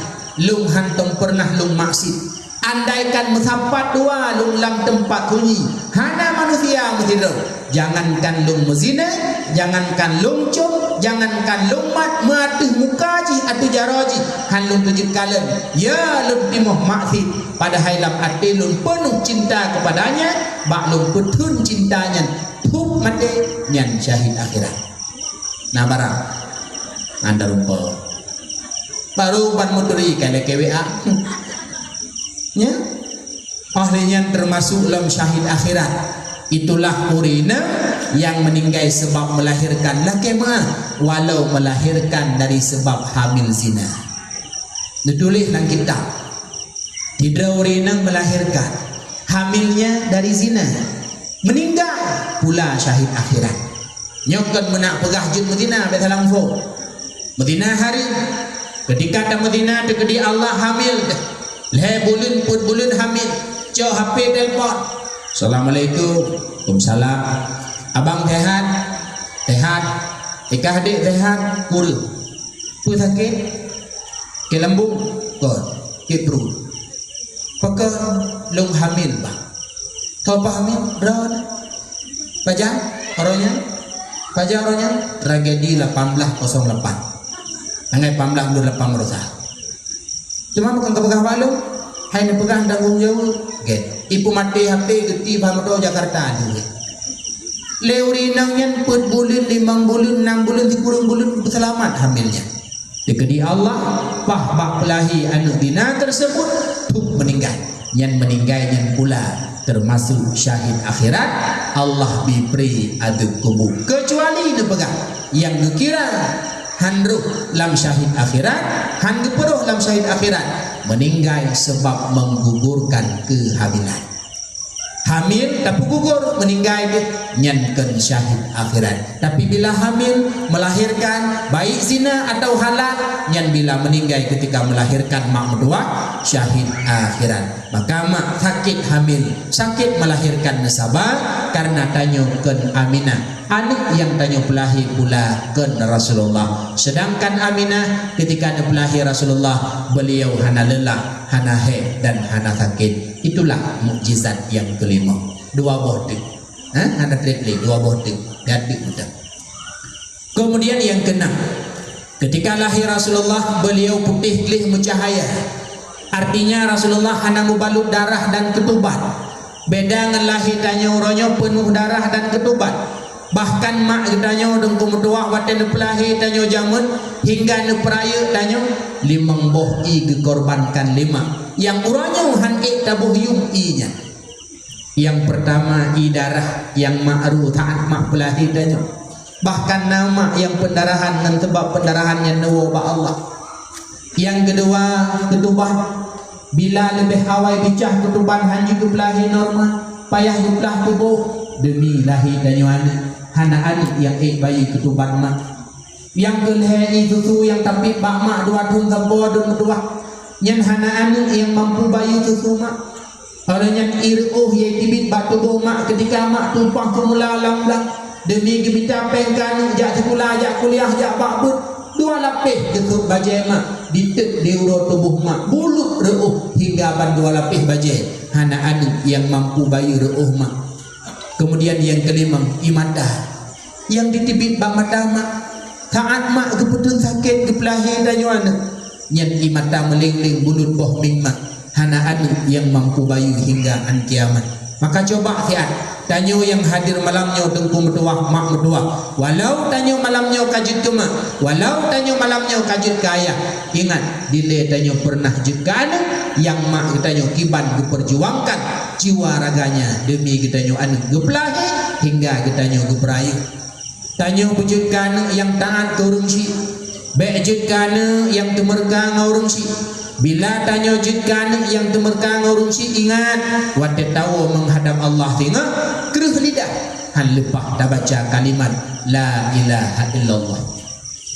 lung hantam pernah lung maksud. Andaikan mesapat dua lung lam tempat sunyi, hana manusia mutidur. Jangankan lung mezina, jangankan lung cum, jangankan lung mat matuh mukaji atau jaroji, han lung tujid kalen. Ya lung timoh maksud. Padahal lam hati lung penuh cinta kepadanya, bak lung petun cintanya, tuh mati nyan syahid akhirat. Nah barang, anda rumput. Baru ban muteri kala KWA. Ya, ahlinya termasuk lam syahid akhirat. Itulah urina yang meninggal sebab melahirkan laki mah, walau melahirkan dari sebab hamil zina. Ditulis dalam kitab. Tidak urina melahirkan, hamilnya dari zina, meninggal pula syahid akhirat. Nyokot menak pegah jut Medina betul langsung. Medina hari ketika ada Medina dekedi Allah hamil dah. Leh bulun pun bulun hamil. Cok HP telefon. Assalamualaikum. Waalaikumsalam. Abang sehat? Sehat. Ikah adik sehat? Kul. Pu sakit? Ke lambung? Kod. Ke perut. Pakar lung hamil bah. Kau hamil? Berapa? Pajang? Orangnya? Pajang orangnya? Tragedi 1808. Angai 1808 merusak. Cuma bukan kepegah malu, hanya pegah tanggung jawab. Ibu mati HP geti Bhamado Jakarta juga. Leurinangnya put bulan 5 bulan 6 bulan 10 bulan selamat hamilnya. Dikedi Allah bah bak pelahi anak dina tersebut tuh meninggal. Yang meninggal yang pula termasuk syahid akhirat Allah bibri aduk kubur. Kecuali dipegah yang dikira handruh lam syahid akhirat, han geperuh lam syahid akhirat, meninggal sebab menggugurkan kehamilan. hamil tapi gugur meninggal dia nyankan syahid akhirat. Tapi bila hamil melahirkan baik zina atau halal nyan bila meninggal ketika melahirkan mak medua syahid akhirat. Maka mak sakit hamil sakit melahirkan nasabah karena tanyokan Aminah anak yang tanyo pelahir pula ke Rasulullah. Sedangkan Aminah ketika ada pelahir Rasulullah beliau hana lelah, hana haid dan hana sakit. Itulah mukjizat yang kelima. Dua bohdek, hana triplik, dua bohdek, gadik muda. Kemudian yang keenam, ketika lahir Rasulullah beliau putih gelih mencahaya. Artinya Rasulullah hana mubalut darah dan ketubat. Beda dengan lahir tanyo ronyo penuh darah dan ketubat. Bahkan mak tanyo dengku metuah waten pelahir tanyo jamun hingga ne peraya tanyo limang boh i dikorbankan lima. Yang uranyo han tabuh yung i nya. Yang pertama i darah yang ma'ru taat mak pelahir tanyo. Bahkan nama yang pendarahan dan sebab pendarahannya nawa ba Allah. Yang kedua ketuban. Bila lebih awal bicah ketuban hanji ke pelahir normal payah jumlah tubuh demi lahir tanyo anak. Hana adik yang bayi ketuban mak. Yang kelihai susu yang tapi bak mak dua tahun sampai dua. Yang hana anak yang mampu bayi susu mak. Orang yang iruh yang tibit bak tubuh mak ketika mak tumpah semula alam-alam. Demi kita pengkan jak sekolah jak kuliah jak bakbut. Dua lapis kesuk bajai mak. Ditek diurut tubuh mak. Bulut reuh hingga ban dua lapis bajai. Hana anak yang mampu bayi reuh mak. Kemudian yang kelima imata yang ditibit bak mata mak saat mak keputun sakit kepelahir dan anak yang imata melingling bulut boh ming mak hana anak yang mampu bayu hingga an kiamat. Maka coba siat tanyo yang hadir malamnya dengku metuah mak metuah walau tanyo malamnya kajut ke mak walau tanyo malamnya kajut ke ayah ingat dile tanyo pernah juga anak yang mak tanyo kiban diperjuangkan jiwa raganya demi kita nyu anak gepelahi hingga kita nyu geprayu tanyo bujudkan yang taat ke urung si bejudkan yang temerka ngurung si bila tanyo judkan yang temerka ngurung si ingat wadah tahu menghadap Allah tengah keruh lidah han lepas dah baca kalimat la ilaha illallah.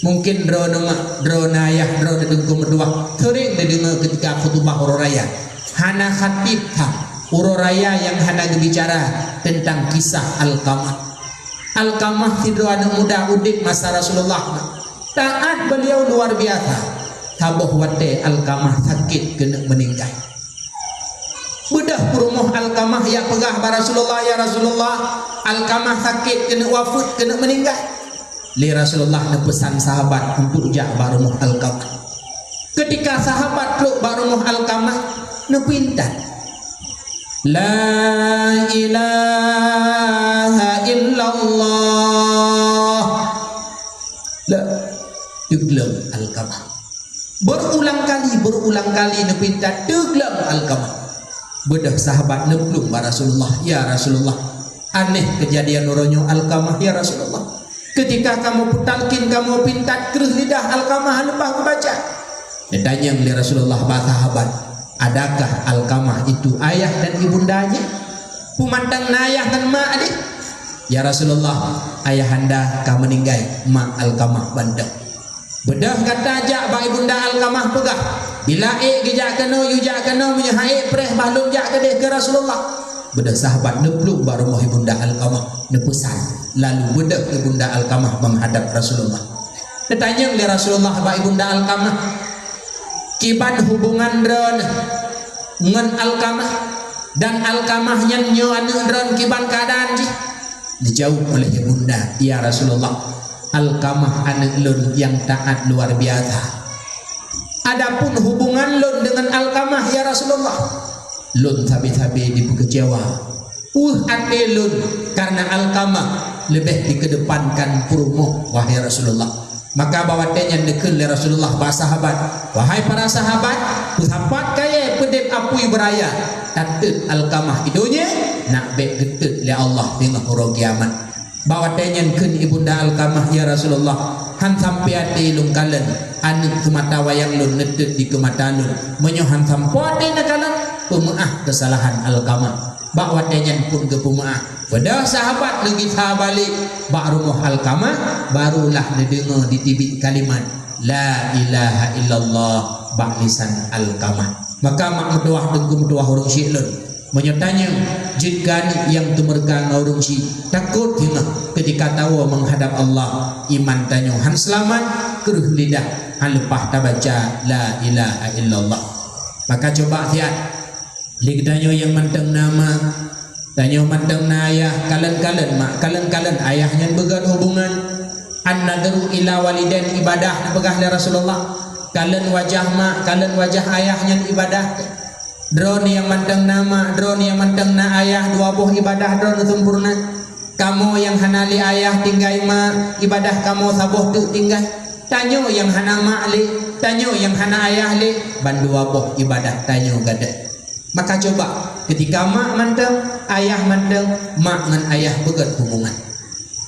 Mungkin drona ayah drona dengku medua sering dengar ketika khutbah ururaya hana khatib ururaya yang hendak berbicara tentang kisah Alqamah. Alqamah itu anak muda udik masa Rasulullah. Taat beliau luar biasa. Tabuh wate Alqamah sakit kena meninggal. Bedah rumah Alqamah ya pegah pada Rasulullah ya Rasulullah. Alqamah sakit kena wafat kena meninggal. Li Rasulullah ne pesan sahabat untuk jak barumah Alqamah. Ketika sahabat peluk barumah Alqamah ne pintar. La ilaha illallah. La teglam Alqamah. Berulang kali nepinta teglam Alqamah. Bedah sahabat neplung ba Rasulullah ya Rasulullah. Aneh kejadian nuronyo Alqamah ya Rasulullah. Ketika kamu putalkin kamu pintat kerus lidah Alqamah lepas baca. Ditanya oleh Rasulullah ba sahabat, adakah Alqamah itu ayah dan ibundanya? Pemandang ayah dan mak adik? Ya Rasulullah, ayahanda kau meninggal, mak Alqamah bandang. Bedah kata jak ba ibunda Alqamah pegah. Bila gejak kena yujak kena menyahai preh bahlum jak ke ke Rasulullah. Bedah sahabat nepluk ba rumah ibunda Alqamah nepesan. Lalu bedah ibunda Alqamah menghadap Rasulullah. Ditanya oleh Rasulullah ba ibunda Alqamah, kiban hubungan dron ngan Alqamah dan Alqamah nyanyo anu dron kiban keadaan ji. Dijawab oleh ibunda, ya Rasulullah, Alqamah anak lun yang taat luar biasa. Adapun hubungan lun dengan Alqamah ya Rasulullah, lun sabi-sabi dipekecewa. Ate lun karena Alqamah lebih dikedepankan purumuh wahai Rasulullah. Maka bawatnya dekul oleh Rasulullah ba sahabat, wahai para sahabat, sahabat kaya pedep apui beraya tatut Alqamah idonya nak bek getut oleh Allah tengah huruf kiamat. Bawatnya kun ibunda Alqamah ya Rasulullah, han sampai ati lung kalen anu kemata wayang lun netut di kemata lun menyohan sampai ati nakalan pemaaf kesalahan Alqamah. bak wadanyan pun ke pemaah pada sahabat lagi ta balik bak rumah Alqamah barulah dengar di TV kalimat la ilaha illallah bak lisan Alqamah. Maka mak mendoah dengku mendoah orang Syekh lun menyertanya jika yang tumergang orang Syekh takut hingga ketika tahu menghadap Allah iman tanya han selamat keruh lidah han lepas ta baca la ilaha illallah. Maka coba lihat ligdanyo yang manteng nama danyo manteng na ayah kalen-kalen mak kalen-kalen ayahnya begat hubungan an-nadru ila walidain ibadah pegah li Rasulullah kalen wajah mak kalen wajah ayahnya ibadah drone yang manteng nama drone yang manteng na ayah dua buah ibadah drone sempurna kamu yang hanali ayah tinggai mak ibadah kamu sabuh tu tinggai tanyo yang hana mak li tanyo yang hana ayah li ban dua buah ibadah tanyo gada. Maka coba ketika mak manteng ayah manteng mak dengan ayah begat hubungan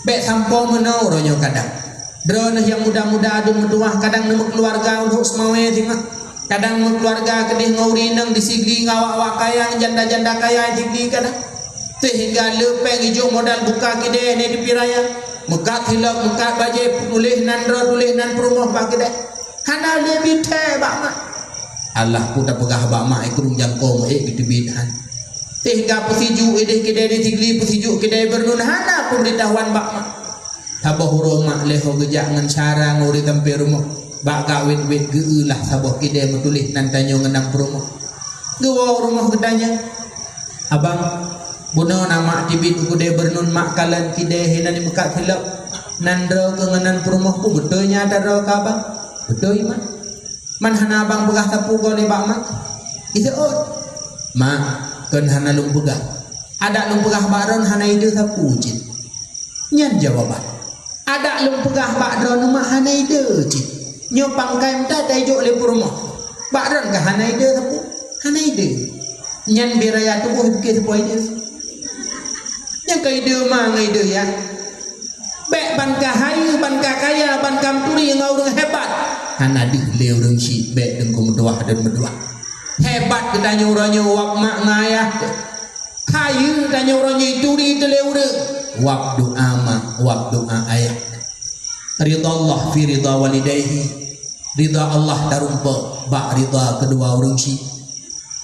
bek sampo menau ronyo kadang drone yang muda-muda adu menduah kadang nemu keluarga untuk semawe tinggal kadang nemu keluarga kedih ngauri nang disigli ngawak-wak kaya janda-janda kaya digli kadang sehingga lepeng hijau modal buka kide ni di piraya mekat hilak mekat bajai tulis nan dro tulis nan perumah bak kide hana lebih teh bak mak Allah pun tak pegah bak mak ikrung jangkau mak gitu bidhan sehingga pesiju ideh kide di tigli pesiju kide bernun hana pemberitahuan bak mak sabah rumah leho gejak ngan cara nguri tempe rumah bak kawin wit geulah sabah kide metulih nan tanyo ngenang rumah gewa rumah gedanya abang buno nama tibit kude bernun mak kalan kide hina ni mekat hilap nandro ke ngenan rumah ku betulnya ada ro ka bang betul iman man hana abang pegah tapu gole bak mak itu mak kan hana lung pegah ada lung pegah baron hana ide sapu cit nyan jawaban ada lung pegah baron mak hana ide cit nyo pangkai mta daijo le rumah baron ka hana ide sapu hana ide nyan biraya tubuh ke sapu ide yang ka ide ma ide ya bek ban ka hayu ban ka kaya ban kam turi ngaurung hebat hana di leu reng si bek deng ko mendoah dan mendoah hebat kita nyuranyo wak mak ngayah hayu kita nyuranyo turi teleu re wak doa mak wak doa ayah ridha Allah fi ridha walidayhi ridha Allah darumpa bak ridha kedua orang si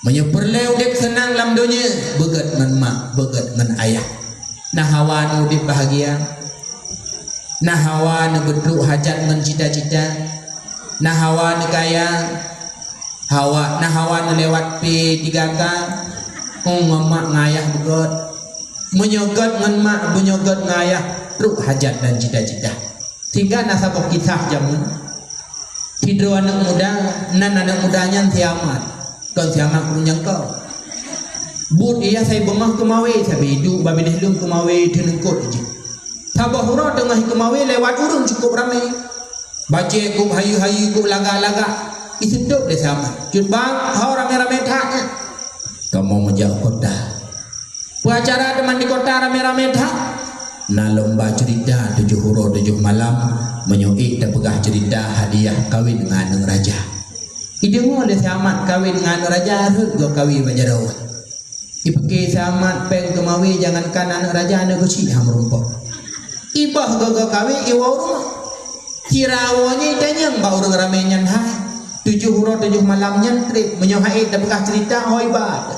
menyeperleu dek senang lam dunia begat ngan mak begat ngan ayah nah hawa nu dip bahagia nah hawa nu gedruk hajat ngan cita-cita nah hawa nu kaya hawa nah hawa nu lewat P3K mak ngayah begot menyogot ngan mak menyogot ngayah truk hajat dan cita-cita tinggal nasabah kisah jamun hidro anak muda nan anak mudanya tiamat kon tiamat kunyang kau but iya saya bengah kemawe sabi hidup babi dehlung kemawe denengkot aja tabah hura tengah kemawe lewat urung cukup ramai baca ku hayu-hayu ku laga-laga isedok deh sama cut bang hau rame-rame taknya kamu menjauh kota acara teman di kota rame-rame tak na lomba cerita 7 huruf 7 malam menyuik dan pegah cerita hadiah kawin dengan raja idemu oleh samat kawin dengan raja harus go kawin bajarau ipeke samat peng kemawi jangankan anak raja anak kecil ham rumpok ibah go kawin iwa rumah kirawanya itanyang bau orang ramai nyan hai 7 huruf 7 malam nyan trip menyohai dan pegah cerita hoi bad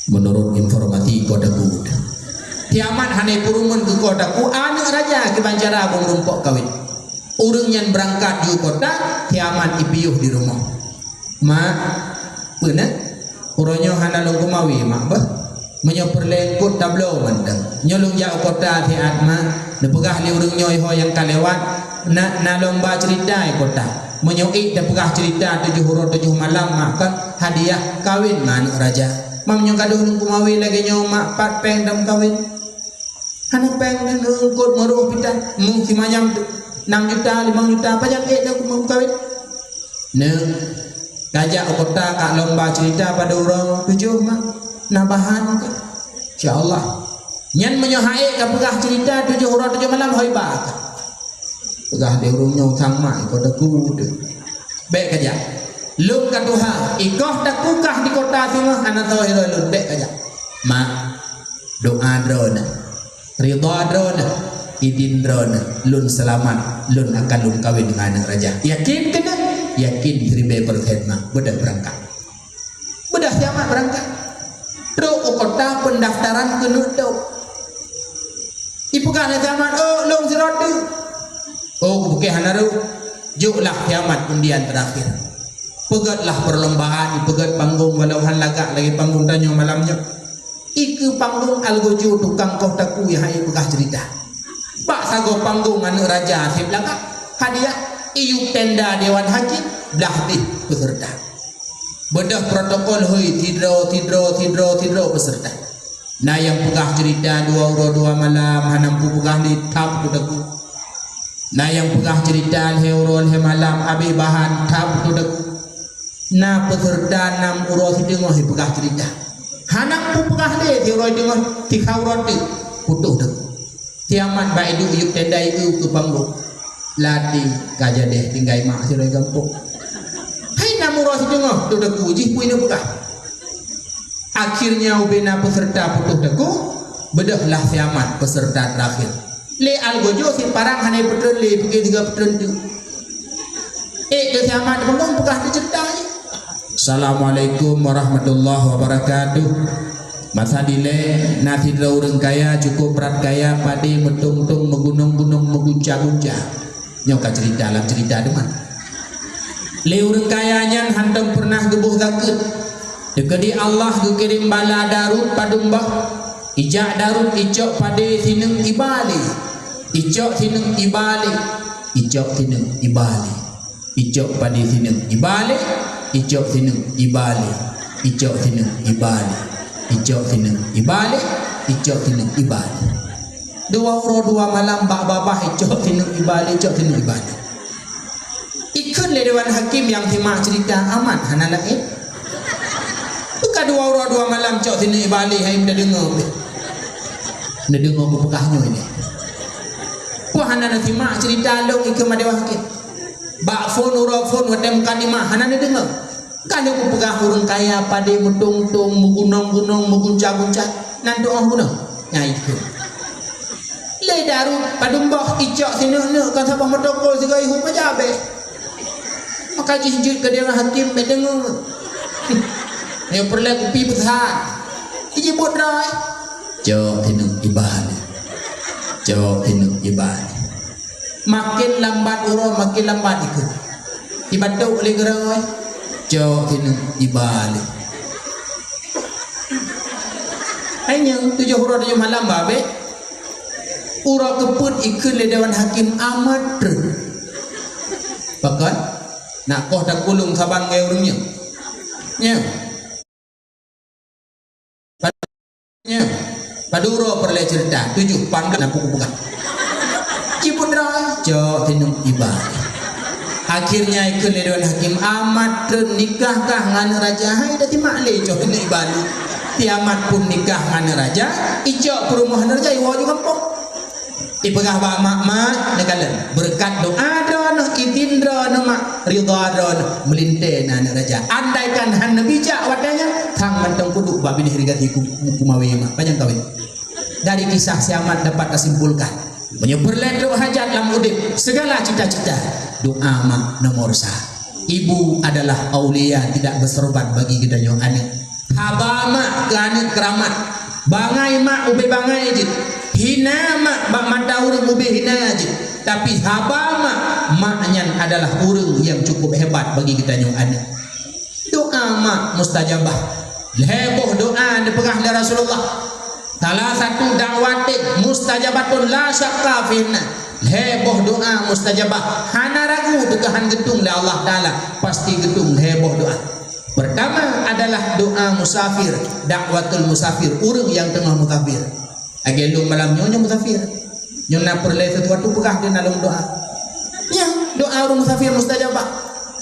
menurut informasi kota good kiamat hanai purumun ke kota ku anak raja ke bancara abang rumpok kawin urang yang berangkat di kota kiamat ipiuh di rumah mak benar uronyo hana long kumawi mak bah menyoperlengkut tablo mandang nyolong jauh kota tiat mak nepegah li urang nyoy ho yang kalewat na lomba cerita kota menyoik dan pegah cerita 7 huruf 7 malam mak kan hadiah kawin anak raja mam nyong kaduh long kumawi lagi nyo mak pat peng dam kawin hana peng dan ngkut meruh pita mung si manyam 6 juta 5 juta pajak dah mau kawin ne kajak kota kak lomba cerita pada orang 7 mak nabahan ke insyaallah nyan menyohai ka pegah cerita 7 huruf 7 malam hoi ba pegah de urang nyong sang mak kota ku de bek kajak lum ka tuha ikoh tak kukah di kota semua ana tahu hero lun bek kajak mak doa drona ridha drona idin drona lun selamat lun akan lun kawin dengan anak raja. Yakin kena? Yakin ribe berkhidmat bedah berangkat bedah kiamat berangkat do kota pendaftaran kena do ipukan kiamat long siratu bukan hanaru juklah kiamat undian terakhir pegatlah perlombaan pegat panggung walau han lagak lagi panggung tanya malamnya iku panggung algojo tukang kau taku yang hai bekah cerita pak sago panggung anak raja asib lagak hadiah iuk tenda dewan hakim belah di peserta bedah protokol hoi tidro peserta nah yang pegah cerita 2 uro 2 malam hanampu pegah di tap taku nah yang pegah cerita heurol he malam abi bahan tap taku na peserta 6 uro sidengah he pegah cerita hanampu pegah de heurol dengah tikau roti putuh dak kiamat baidu yuk tenda itu ke panggung lati gajah deh tinggai mak sirai gampung hai 6 uro sidengah tu dak uji puina pegah akhirnya ubena peserta putuh daku bedahlah kiamat peserta terakhir le algojo si parang hanai petun le pergi 3 petun tu ke kiamat panggung pegah diceritanya. Assalamualaikum warahmatullahi wabarakatuh. Masa dile nasi urang kaya cukup berat kaya padi metung-tung megunung-gunung meguncang-guncang nyoka cerita dalam cerita deman le urang kayanya hantam pernah gebuh zakut dekedi Allah gekirim bala darut padumbah ijak darut icok pade sineng ibali icok sineng ibali icok sineng ibali icok pade sineng ibali icok sineng ibali icok sineng ibali icok sineng ibali icok sineng ibali 2 uro 2 malam bak babah icok sineng ibali icok sineng ibali ikut le dewan hakim yang simak cerita aman hana lain bukan 2 uro 2 malam cok sineng ibali hai dah dengar dah dengar pekahnya ini ku hana na simak cerita long ikut dewan hakim bak phone uro phone watem kadimah hana na dengar kan aku pegah urang kaya pade metung-tung megunung-gunung meguncang-guncang nan doa guna nyai itu le daru padumbah icok sini-sini kan siapa metokol segai hu pajabe maka jijit ke dia hakim be dengar yang perlu kopi besar iji bodrai jo tinung ibal jo tinung ibal makin lambat uro makin lambat ikut ibaduk oleh gerai jo tinung ibal hanya 7 uro 7 malam babe ura keput ikut le dewan hakim amat bahkan nak koh tak kulung sabang gaya urungnya nya paduro perle cerita 7 18 nak buku bukan cipudra jo tinung iba akhirnya ikut le dewan hakim amat nikahkah ngan raja hai dah timak le jo tinung ibali kiamat pun nikah ngan raja ijo perumahan raja iwa juga kampung ipegah ba mak negalan berkat doa drona idindra nama ridha drona melinte na raja andaikan han bijak wadanya thang mantong kudu ba bini hirgati kumawe mak panjang kawin dari kisah siamat dapat kesimpulkan menyeberle doa hajat lam udip segala cita-cita doa mak nomor 1 ibu adalah aulia tidak berserban bagi kita yang anak haba mak gani keramat bangai mak ube bangai jit hina mak bak mata urang ube hina je tapi haba maknya adalah urang yang cukup hebat bagi kita yang ada doa mak mustajabah leboh doa dipegah oleh Rasulullah salah satu dakwatin mustajabatun la syakka finna leboh doa mustajabah hana ragu tegahan getung oleh Allah Ta'ala pasti getung leboh doa pertama adalah doa musafir dakwatul musafir urang yang tengah musafir agelung malam nyonya musafir nyonya perle sesuatu pegah di dalam doa ya doa urang musafir mustajabah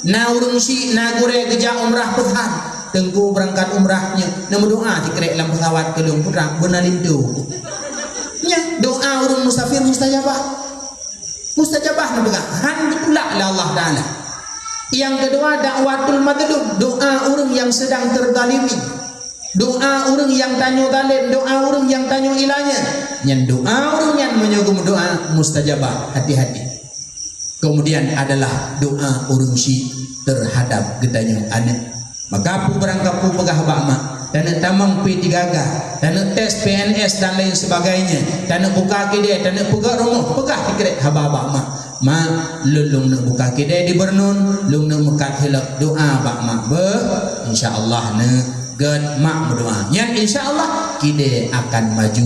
na urang si na gore geja umrah pesan tengku berangkat umrahnya nama doa dikerek dalam pesawat kelung putra benalindu ya doa urang musafir mustajabah na pegah han ditolak oleh Allah Ta'ala yang kedua dakwatul madlum doa urang yang sedang terzalimi Doa orang yang tanya zalim, doa orang yang tanya ilahnya. Yang doa orang yang menyogong doa mustajabah, hati-hati. Kemudian adalah doa orang syiik terhadap gedanya anak. Maka aku berangkapu pegah bakma, dan tamang P3G, dan tes PNS dan lain sebagainya, dan buka kedai, dan pegah rumah, pegah tikret haba bakma. Ma lulung nak buka kedai di Bernun, lung nak mekat hilak doa bakma be, insyaallah ne ged mak berdoa. Yang insyaallah kita akan maju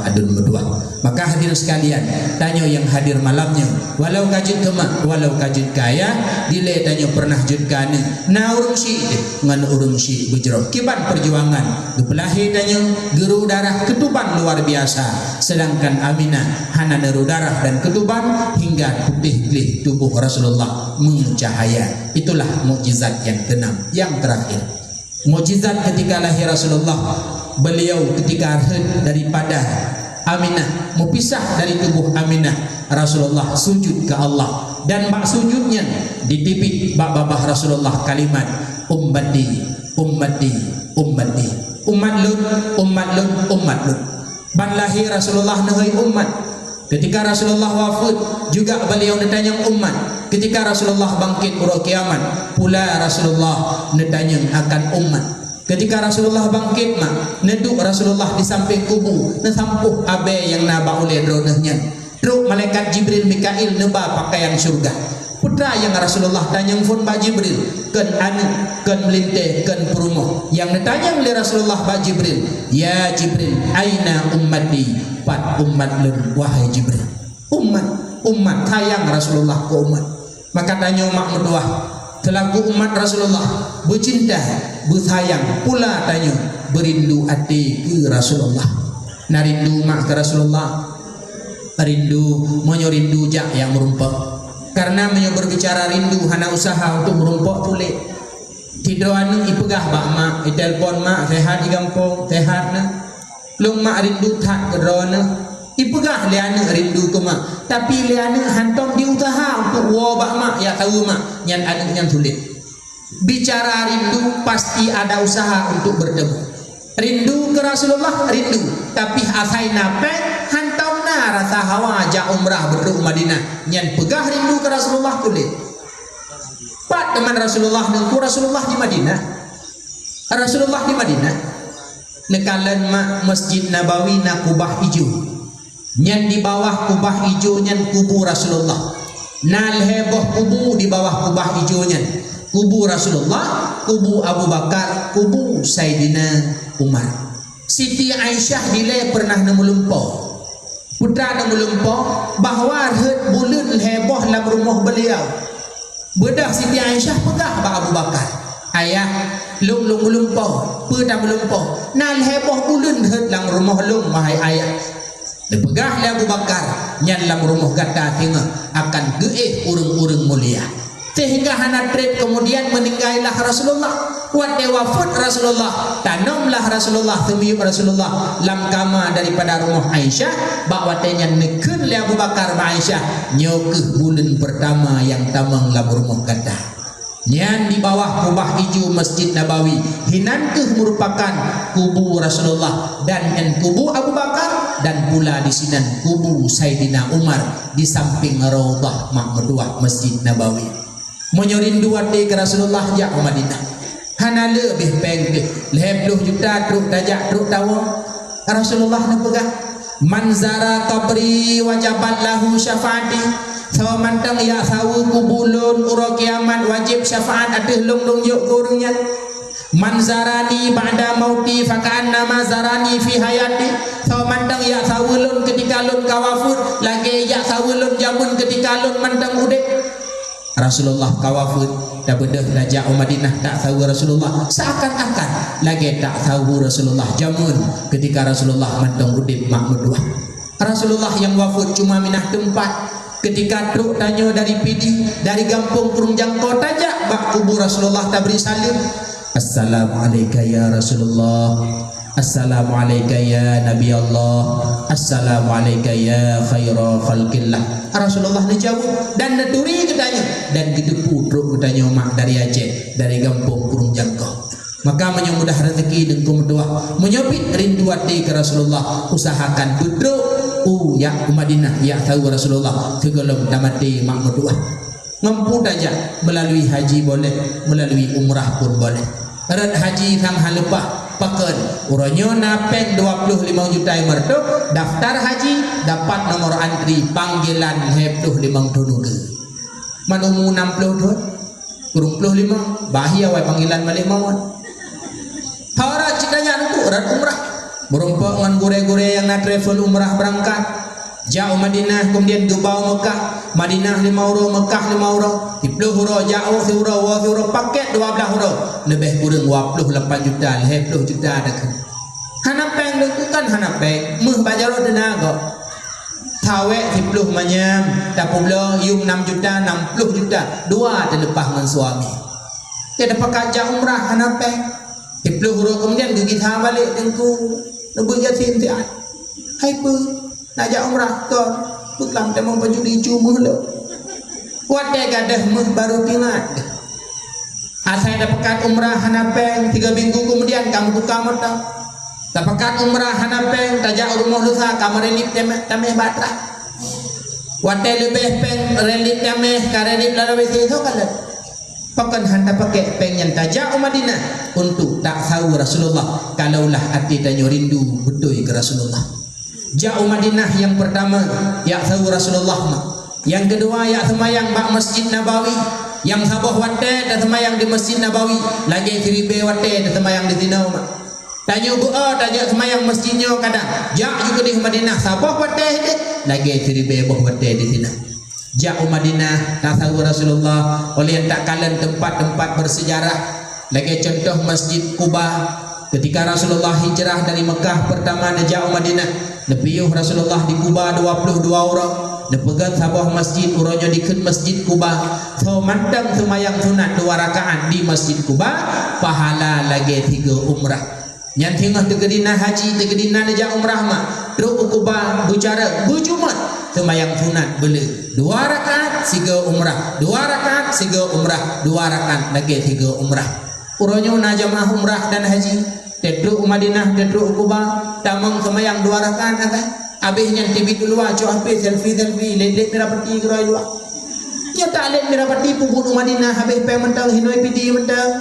adun berdoa. Maka hadirin sekalian, tanya yang hadir malamnya, walau kajut kemak, walau kajut kaya, dile tanya pernah jud kana. Na urung syiik ngan urung syiik bejro. Kibat perjuangan, gepelahi tanya geru darah ketuban luar biasa. Sedangkan Aminah hana neru darah dan ketuban hingga putih kelih tubuh Rasulullah mencahaya. Itulah mukjizat yang keenam, yang terakhir. Mukjizat ketika lahir Rasulullah, beliau ketika daripada Aminah, mupisah dari tubuh Aminah, Rasulullah sujud ke Allah, dan bak sujudnya ditipik bak babah Rasulullah kalimat ummati ummati ummati, umat lut umat lut umat lut. Ban lahir Rasulullah nahai umat. Ketika Rasulullah wafat juga beliau ditanya umat. Ketika Rasulullah bangkit pada kiamat pula Rasulullah ditanya akan umat. Ketika Rasulullah bangkit mak neduk Rasulullah di samping kubur, nesampuh abe yang naba oleh dronahnya. Truk malaikat Jibril Mikail neba pakaian surga. Putra yang Rasulullah tanya pun ba Jibril, ken anu ken melinteh ken perumoh. Yang ditanya oleh Rasulullah ba Jibril, ya Jibril, aina ummati? Pat umat lun, wahai Jibril. Umat sayang Rasulullah ke umat. Maka tanya mak mendoa, selaku umat Rasulullah bercinta, bersayang pula tanya berindu hati ke Rasulullah. Narindu mak ke Rasulullah, rindu menyorindu jak yang merumpak. Karena menyo berbicara rindu hana usaha untuk merumpak tulik. Tidur anu ipegah bak mak, itelpon mak sehat di kampung, sehat na. Long mak rindu tak kerana ipegah liana rindu ke mak, tapi liana hantam di usaha untuk wabak mak ya tahu mak yang anu yang sulit. Bicara rindu pasti ada usaha untuk bertemu. Rindu ke Rasulullah rindu, tapi asai nape hantam na rasa hawa ja umrah berduk Madinah yang pegah rindu ke Rasulullah kulit. Pak teman Rasulullah nengku Rasulullah di Madinah. Rasulullah di Madinah. Nekalan mak Masjid Nabawi na kubah hijau. Yang di bawah kubah hijau nyan kubur Rasulullah. Nal heboh kubur di bawah kubah hijau nyan. Kubur Rasulullah, kubur Abu Bakar, kubur Sayyidina Umar. Siti Aisyah dile pernah nemulumpau. Putra nemulumpau bahwa bulan heboh dalam rumah beliau. Bedah Siti Aisyah pegah ba Abu Bakar. Ayah lung melumpau, peda melumpau. Nal heboh bulan dalam rumah lung wahai ayah. Dipegah le Abu Bakar nyan dalam rumah kata tengah akan geeh urung-urung mulia. Sehingga hana tret kemudian meninggallah Rasulullah. Wate wafat Rasulullah, tanamlah Rasulullah temui Rasulullah lam kama daripada rumah Aisyah. Bak watenya neken le Abu Bakar ba Aisyah nyokeh bulan pertama yang tamang lam rumah kata. Yang di bawah kubah hijau Masjid Nabawi hinankah merupakan kubur Rasulullah dan kubur Abu Bakar, dan pula di sini kubur Sayyidina Umar di samping Raudhah Mahmudiyah Masjid Nabawi. Menyorindu hati ke Rasulullah jak Madinah. Hana lebih pengke 50 juta truk dajak truk tawa. Rasulullah nak pegah manzara qabri wajabat lahu syafaati. Sawa mantang ya sawu kubulun ura kiamat wajib syafaat atih long yuk kurungnya. Manzarani ba'da mauti faka'an nama zarani fi hayati. Sawa mantang ya sawulun ketika lun kawafut, lagi ya sawulun jamun ketika lun mantang udek. Rasulullah kawafut dah bedah raja Madinah tak tahu Rasulullah, seakan-akan lagi tak tahu Rasulullah jamun ketika Rasulullah mantang udek Mahmudiyah. Rasulullah yang wafat cuma minah tempat. Ketika truk tanya dari Pidi, dari Gampung Kurung Jangkau tajak bak kubur Rasulullah tabri salim. Assalamualaikum ya Rasulullah. Assalamualaikum ya Nabi Allah. Assalamualaikum ya khaira khalqillah. Rasulullah dijawab dan neturi ketanya dan gedepu truk ketanya mak dari Aceh, dari Gampung Kurung Jangkau. Maka menyomudah rezeki dan kumdoa menyopit rindu hati ke Rasulullah, usahakan duduk ya Madinah ya tahu Rasulullah kegelum damati mak berdoa. Mampu saja melalui haji boleh, melalui umrah pun boleh. Rat haji kang halepah paken uronyo napek 25 juta merdok daftar haji dapat nomor antri panggilan hebduh 5 tunuge manumu 60 kurung 25 bahaya wai panggilan balik mawon. Hara cidanya itu rat umrah berumpah dengan gure-gure yang nak travel umrah berangkat jauh Madinah kemudian gebau Mekah Madinah 5 euro Mekah 5 euro 10 euro jauh 10 euro paket 12 euro lebih kurang 28 juta 20 juta ada kan hanapeng itu kan hanapeng meh bajaro tenaga tawek 10 manyam tapublo yung 6 juta 60 juta dua terlepas dengan suami dia dapat kajak umrah hanapeng 10 euro kemudian gigit balik dengku lebih yatim tiat hai pu nak jak umrah tu pulang temang pajudi cuma lo wadah gadah meh baru pingat asal dapatkan umrah hanapeng 3 minggu kemudian kamu buka mata dapatkan umrah hanapeng tajak rumah lusa kamar relip tameh batrah wadah lebih peng relip tameh karelip lalu itu kalau pakan handa pakai pengen tajak Madinah untuk tak tahu Rasulullah kalaulah hati tanya rindu betul ke Rasulullah. Jauh Madinah yang pertama ya tahu Rasulullah yang kedua ya semayang bak Masjid Nabawi yang sabah wate dan semayang di Masjid Nabawi lagi kiribe wate dan semayang di Tinau tanya doa tajak semayang masjidnya kadang jak juga di Madinah sabah wate lagi kiribe boh wate di Tinau. Jauh Madinah tak tahu Rasulullah oleh yang tak kalah tempat-tempat bersejarah lagi contoh Masjid Quba ketika Rasulullah hijrah dari Mekah pertama ke jauh Madinah lebih Rasulullah di Quba 22 orang lepegat sabah masjid uronya dikut Masjid Quba so mantang semayang sunat 2 rakaat di Masjid Quba pahala lagi 3 umrah yang tengah tegedina haji tegedina najak umrah mak teruk Quba bicara berjumat semayang sunat boleh 2 rakaat 3 umrah 2 rakaat 3 umrah 2 rakaat lagi 3 umrah uronya najamah umrah dan haji tedruk Madinah tedruk Quba tamang semayang 2 rakaat kan habisnya TV keluar cok habis selfie ledek merapati keroi luar ya tak led merapati pupuk Madinah habis pe mentang hinoi pidi mentang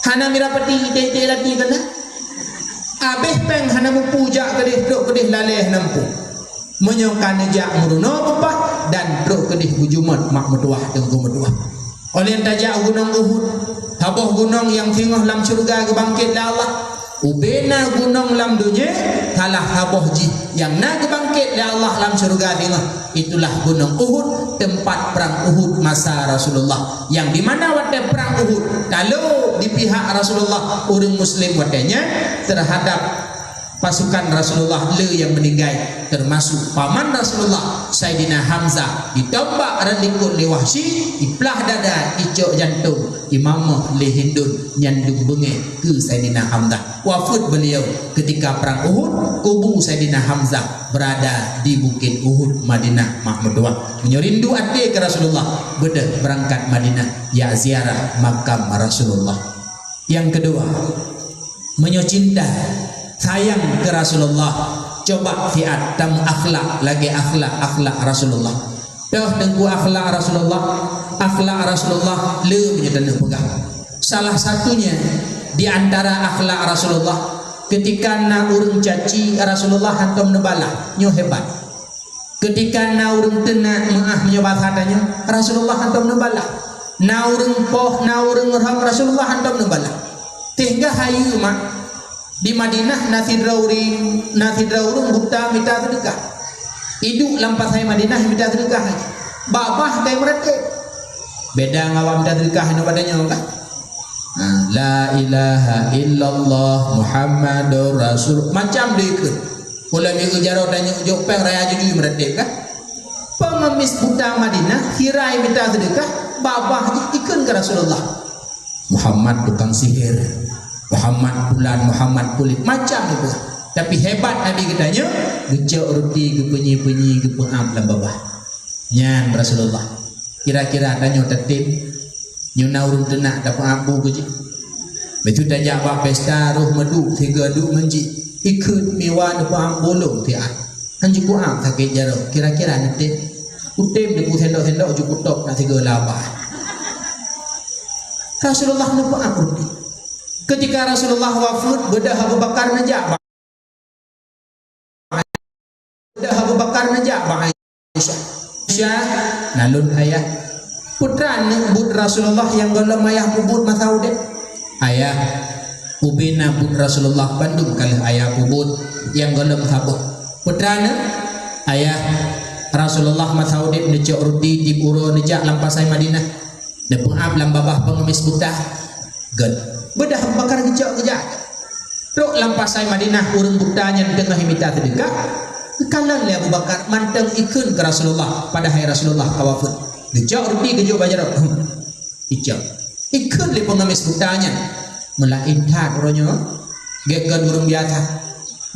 hana merapati ide lagi kena habis peng hana puja kedih duk kedih laleh nampu menyokan jak muruno upah dan truk kedih bujumat mak metuah tengku metuah oleh tajak gunung Uhud habah gunung yang tengah lam syurga kebangkit la Allah ubena gunung lam dunia kalah habah ji yang nak kebangkit la Allah lam syurga tengah itulah gunung Uhud tempat perang Uhud masa Rasulullah yang di mana waktu perang Uhud kalau di pihak Rasulullah orang muslim watanya terhadap pasukan Rasulullah le yang meninggal termasuk paman Rasulullah Sayyidina Hamzah ditembak rendikut le Wahsy diplah dada icok jantung imamah le Hindun nyandung bengek ke Sayyidina Hamzah wafat beliau ketika perang Uhud kubu Sayyidina Hamzah berada di Bukit Uhud Madinah Mahmudwah menyerindu hati ke Rasulullah beda berangkat Madinah ya ziarah makam Rasulullah. Yang kedua menyocinta sayang ke Rasulullah coba fiat tam akhlak lagi akhlak Rasulullah dah tengku akhlak Rasulullah le menyedana pegang salah satunya di antara akhlak Rasulullah ketika na urang caci Rasulullah hantam nebala nyo hebat ketika na urang tena maah menyobat hatanya Rasulullah hantam nebala na urang poh na urang ngerham Rasulullah hantam nebala sehingga hayu mak di Madinah nasidra urung buta minta sedekah iduk lampas saya Madinah minta sedekah babah kayak mereka beda ngawam minta sedekah ini padanya kan la ilaha illallah Muhammadur Rasul macam dia pula minggu jaro tanya ujuk peng raya jujur mereka kan pengemis buta Madinah hirai minta sedekah babah ikut ke Rasulullah Muhammad tukang sihir Muhammad bulan Muhammad kulit macam itu tapi hebat Nabi katanya gejak roti ke penyi-penyi ke pengam dalam bawah nyan Rasulullah kira-kira tanya tertib nyuna urung tenak dapat ambu ke betul tajak bak pesta roh meduk tiga duk menji ikut miwan puang bolong ti ah hanju puang sakit jaro kira-kira nanti utem de tendok-tendok cukup top nak tiga labah. Rasulullah nu puang urdi ketika Rasulullah wafat bedah Abu Bakar najak Abu Bakar najak Aisyah nalun ayah putra nebut Rasulullah yang golong ayah pubut masaude ayah ubina but Rasulullah Bandung kali ayah pubut yang golong habuh putra ayah Rasulullah masaude necok rudi di puro nejak lampasai Madinah nepung ab lambabah pengemis buta ged bedah Abu Bakar gejak rok lampasai Madinah urang butanya tengah minta sedekah kalan le Abu Bakar manteng ikun ke Rasulullah pada hari Rasulullah kawafut gejak rudi gejak bajar ijak ikun le pengemis butanya melain tak ronyo gegan urang biasa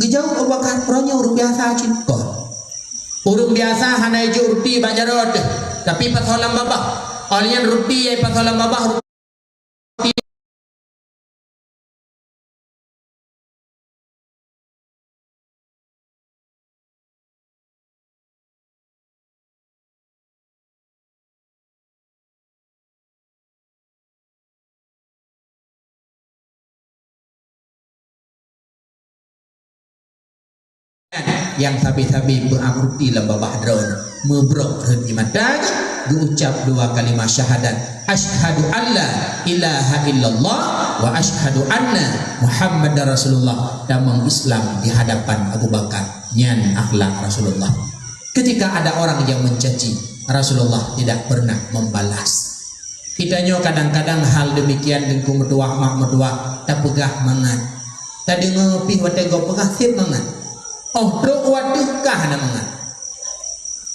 gejak Abu Bakar ronyo urang biasa cinta urang biasa hanai jo rudi bajar tapi patholam babah alian rudi ai patholam babah yang tabi-tabi beramruti dalam babah drone mebrok henti mata diucap dua kalimat syahadat asyhadu alla ilaha illallah wa asyhadu anna muhammadar rasulullah dan mengislam di hadapan Abu Bakar nyan akhlak Rasulullah. Ketika ada orang yang mencaci Rasulullah tidak pernah membalas. Kitanya kadang-kadang hal demikian dengku medua mak medua tak pegah mangan tadi ngopi wate go pegah sip mangan. Oh, dok waduh kah namanya.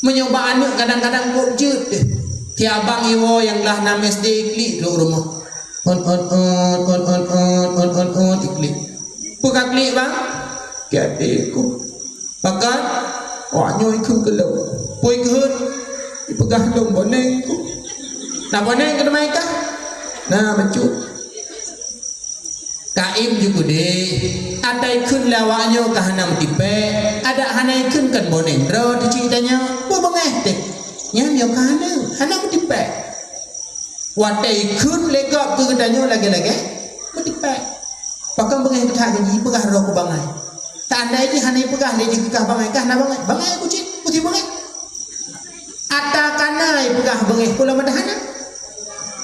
Menyoba anak kadang-kadang kok jut. Ti abang iwo yang lah nama SD klik dok rumah. On klik. Buka klik bang. Gadeku. Pakat. Wah nyoy ku gelap. Poi keut. Dipegah dong boneng ku. Nah boneng ke demai kah? Nah mencut. Kaim juga deh. Ada ikun lawaknya ke hanam tipe, ada hanai ikun kan boneng. Ro ceritanya, bu bengeh deh. Nyam yo hanam tipe. Wate ikun legap ke gedanya lagi-lagi, bu tipe. Pakam bengeh kita gaji pegah ro ku bangai. Tak ada ini hanai pegah lagi kah bangai kah na bangai. Bangai ku cit, putih bengeh. Ata kanai pegah bengeh pula madahana.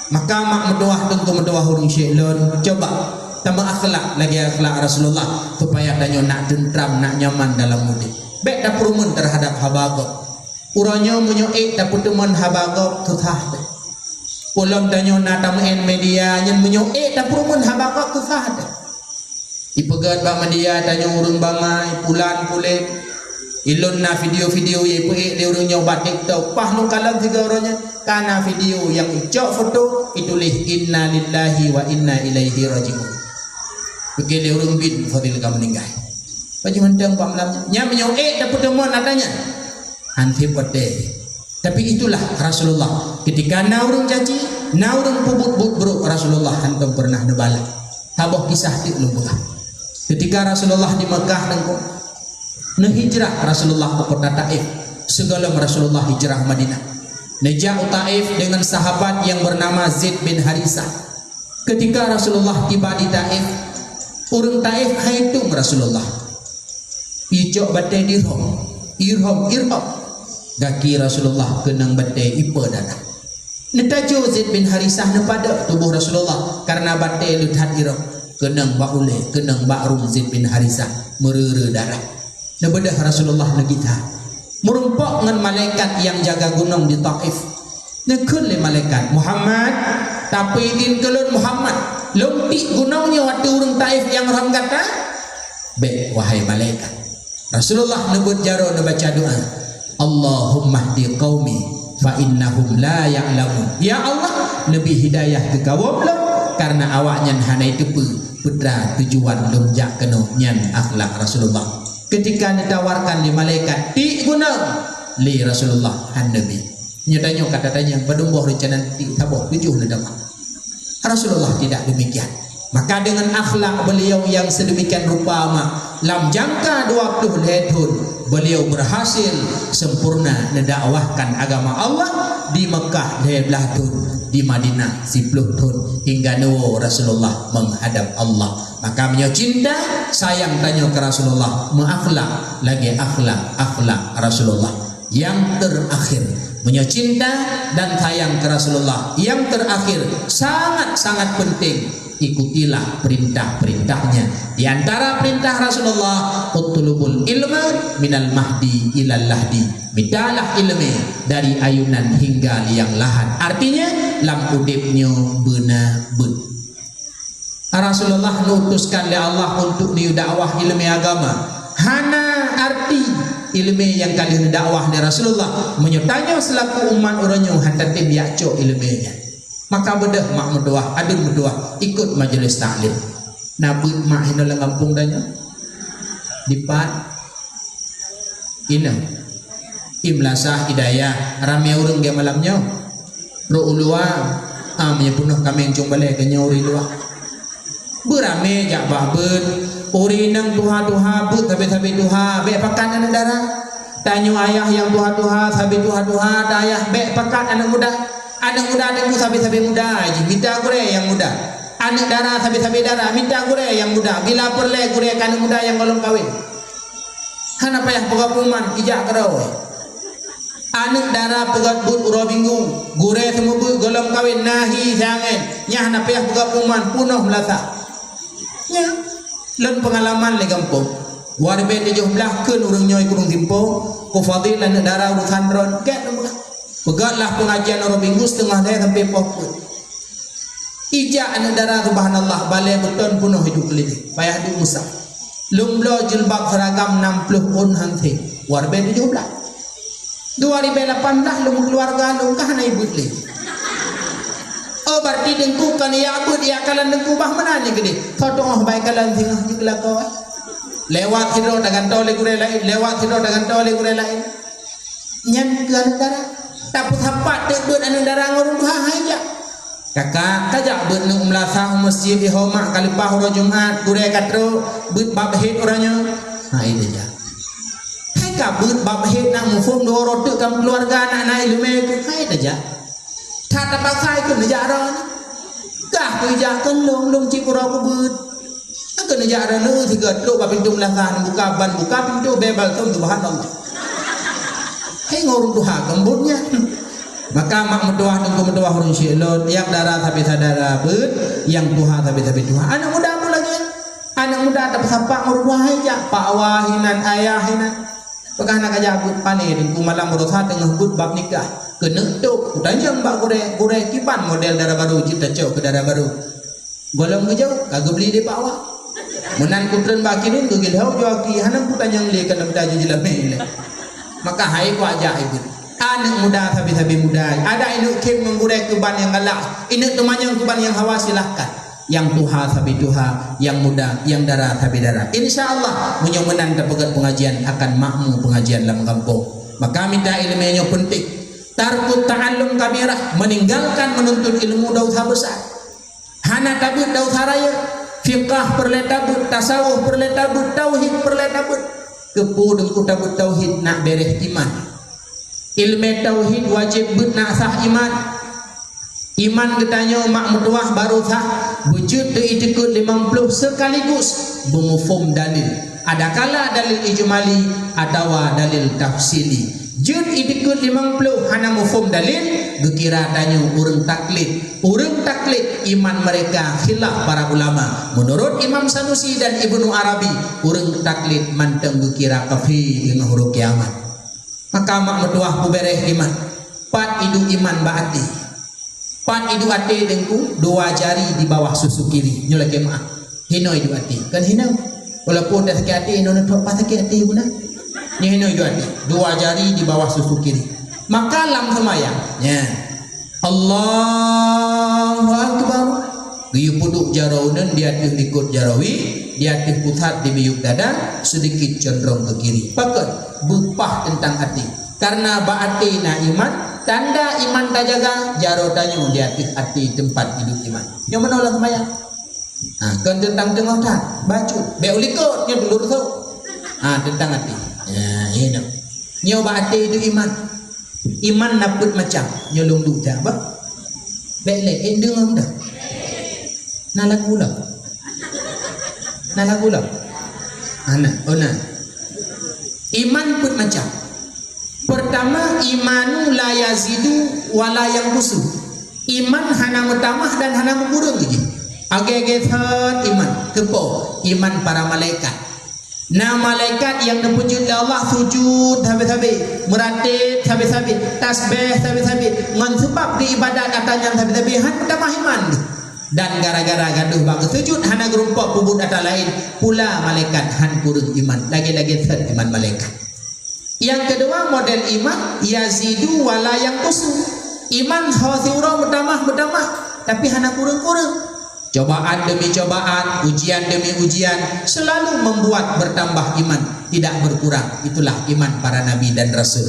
Maka mak mendoah tentu mendoah hurung syelon. Coba tambah akhlak lagi akhlak Rasulullah supaya danyo nak tentram nak nyaman dalam mudik. Baik dapur mun terhadap habagok. Uranyo menyoik dapur teman habagok tutah. Pulang danyo nak tamen media nyen menyoik dapur mun habagok tutah. Ipegat ba media danyo urung bangai pulan pulen. Ilun na video-video ye pe dia urung nyoba TikTok. Pah nu kalang tiga orangnya kana video yang icok foto itulis inna lillahi wa inna ilaihi rajiun. Begini urung bin fadil kamu meninggal. Baju mendang pak malamnya. Nya menyoek dapat temuan adanya. Hanti pade. Tapi itulah Rasulullah. Ketika naurung janji, naurung pubut bro Rasulullah hantam pernah nebala. Habah kisah ti lumpulah. Ketika Rasulullah di Mekah nengko, hijrah Rasulullah ke kota Taif. Segala Rasulullah hijrah Madinah. Nejak Taif dengan sahabat yang bernama Zaid bin Harisah. Ketika Rasulullah tiba di Taif, urang Taif haitung Rasulullah. Ijok batai dirham. Irham. Gaki Rasulullah kenang batai ipa darah. Netajo Zaid bin Harisah nepada tubuh Rasulullah karena batai luthat irham. Kenang baule, kenang ba'rum Zaid bin Harisah merere darah. Nebedah Rasulullah negita. Merumpak dengan malaikat yang jaga gunung di Taif. Nekun le malaikat Muhammad tapi din kelun Muhammad. Lompi gunungnya waktu urang Taif yang orang kata be wahai malaikat Rasulullah nebut jaro nebaca doa Allahumma hdi qaumi fa innahum la ya'lamun. Ya Allah lebih hidayah ke kaum lo karena awaknya hanai tepu putra tujuan lumjak kena nyan akhlak Rasulullah. Ketika ditawarkan di malaikat di gunung li Rasulullah han nabi nyatanya kata tanya padumbuh rencana ti tabuh tujuh ledakan. Rasulullah tidak demikian. Maka dengan akhlak beliau yang sedemikian rupa dalam jangka 20 tahun beliau berhasil sempurna mendakwahkan agama Allah di Mekah 12 tahun, di Madinah 10 tahun, hingga Rasulullah menghadap Allah. Maka beliau cinta sayang tanya ke Rasulullah, menakhlak lagi akhlak Rasulullah. Yang terakhir beliau cinta dan sayang ke Rasulullah. Yang terakhir sangat-sangat penting, ikutilah perintah-perintahnya. Di antara perintah Rasulullah, utlubul ilma minal mahdi ilal lahdi, mintalah ilmu dari ayunan hingga liang lahat. Artinya lam udipnya benar-benar Rasulullah nutuskan oleh Allah untuk didakwah ilmu agama. Hana arti ilmu yang kalian dakwah dari Rasulullah menyertanya selaku umat orangnya hantatim yakco ilmunya. Maka bedah mak mendoah, adun mendoah, ikut majelis taklim. Nabi mak hina kampung danya. Dipat ina imlasah hidayah ramai urang ge malamnya. Ro ulua menyepunuh kami yang cung balik ke nyuri luah. Berame jak babun uri nang tuha-tuha but tapi tuha be pakan anak darah. Tanyo ayah yang tuha-tuha sabi tuha-tuha ayah be pakan anak muda. Anak muda adikku sabi-sabi muda aja minta gure yang muda. Anak darah sabi-sabi darah minta gure yang muda. Bila perle gure kan muda yang golong kawin. Hana payah pegapuman ijak kerau. Anak darah pegat but uro bingung gure semua but golong kawin nahi jangan. Nyah hana payah pegapuman punuh melasa. Ya, len pengalaman le kampung. Warbe di jauh belah keun urang nyoy kurung timpo, ku fadil anak darah urang sandron, ket pegatlah pengajian orang minggu setengah dah sampai pokok. Ijak anak darah subhanallah balai beton punuh hidup keliling. Payah hidup musa. Lumblo jilbab seragam 60 on hangti. Warbe di jauh belah. 2018 lum keluarga lum kah na ibu le. Oh berarti dengku kan ya abud ya kalan dengku bah mana ni gede. Totong baik kalan tengah juga kau. Lewat hidro dengan tole gure lain, lewat hidro dengan tole gure lain. Nyan kan darah. Taput hapat dek buat anu darah ngurung duha aja. Kakak kajak buat nu melasah masjid di homa kali pahuro Jumat gure katro buat babhet orangnya. Ha ini aja. Hai kabut babhet nak mufum dua roti kam keluarga anak ilmu itu hai aja. Tata pakai ke negara ni. Kah tu jakan long cipura kubut. Ke negara ni tiga tu ba pintu melasah buka ban buka pintu bebal tu bahan Allah. Hei ngurung tuha gembutnya. Maka mak mendoah tunggu mendoah urun syilon yang darah tapi sadara bet, yang tuha tapi tuha. Anak muda pun lagi. Anak muda tak sapak ngurung tuha aja. Pak wahinan ayahinan. Pekah nak ajak but pane dengku malam berusaha tengah but bab nikah. Kena tu tanya mbak gure kipan model darah baru cipta cok ke darah baru. Golong ngejau kagak beli di Pak Wah. Menan kutren bakinin gugil hau joki hanam kutanya ngeli kana beda jelame. Maka hai ku ajak ibu. Anak muda sabi muda. Ada induk kim menggure keban yang galak. Induk temannya keban yang hawa silahkan. Yang tuha sabi tuha, yang muda, yang darah sabi darah. Insyaallah munyo menan dapat pengajian akan makmu pengajian dalam kampung. Maka minta ilmunya penting. Tarkut ta'allum kabirah, meninggalkan menuntut ilmu dosa besar. Hana tabut dosa raya, fiqah perle tabut, tasawuf perle tabut, tauhid perle tabut. Kepu dengku tabut tauhid nak beres iman. Ilmu tauhid wajib but nak sah iman. Iman ketanya mak mutuah baru sah. Wujud tu itikut 50 sekaligus bumufum dalil. Adakala dalil ijmali atau dalil tafsili. Jud itikut 50 hana mufum dalil gekira tanya urang taklid. Urang taklid iman mereka khilaf para ulama. Menurut Imam Sanusi dan Ibnu Arabi, urang taklid manteng gekira kafir dengan huruf kiamat. Maka mak metuah kubereh iman. Pat idu iman baati. Pat idu ate dengku dua jari di bawah susu kiri. Nyola kemah. Hino idu ate. Kan hino. Walaupun dah sakit hati hino nak pas sakit hati pun dah. Ni hino idu ate. Dua jari di bawah susu kiri. Maka lam semayang. Ya. Allahu Akbar. Giyu puduk jaraunan di atas likut jarawi, di atas pusat di biyuk dada, sedikit cenderung ke kiri. Pakat bupah tentang hati. Karena ba'ati na iman, tanda iman tak jaga, jarau tanyo di atas hati tempat hidup iman. Yang mana ulang semayang? Kan tentang tengah tak baju be ulikotnya dulu tu tentang hati ini nyoba hati itu iman dapat macam nyolong duta apa bele dengar dah nalagu lah ana ona iman pun macam pertama iman la yazidu wala yanqusu iman hana mutamah dan hana mengurung je agak-agak iman kepo iman para malaikat malaikat yang dipuji oleh Allah sujud habis-habis meratib habis-habis tasbih habis-habis ngan sebab di ibadat katanya habis-habis mutamah iman dan gara-gara gaduh bagus sujud hana gerumpak pubut atau lain pula malaikat han kurung iman lagi-lagi third iman malaikat. Yang kedua model iman yazidu wala yanqusu iman hasiura bertambah tapi hana kurang-kurang cobaan demi cobaan ujian demi ujian selalu membuat bertambah iman tidak berkurang itulah iman para nabi dan rasul.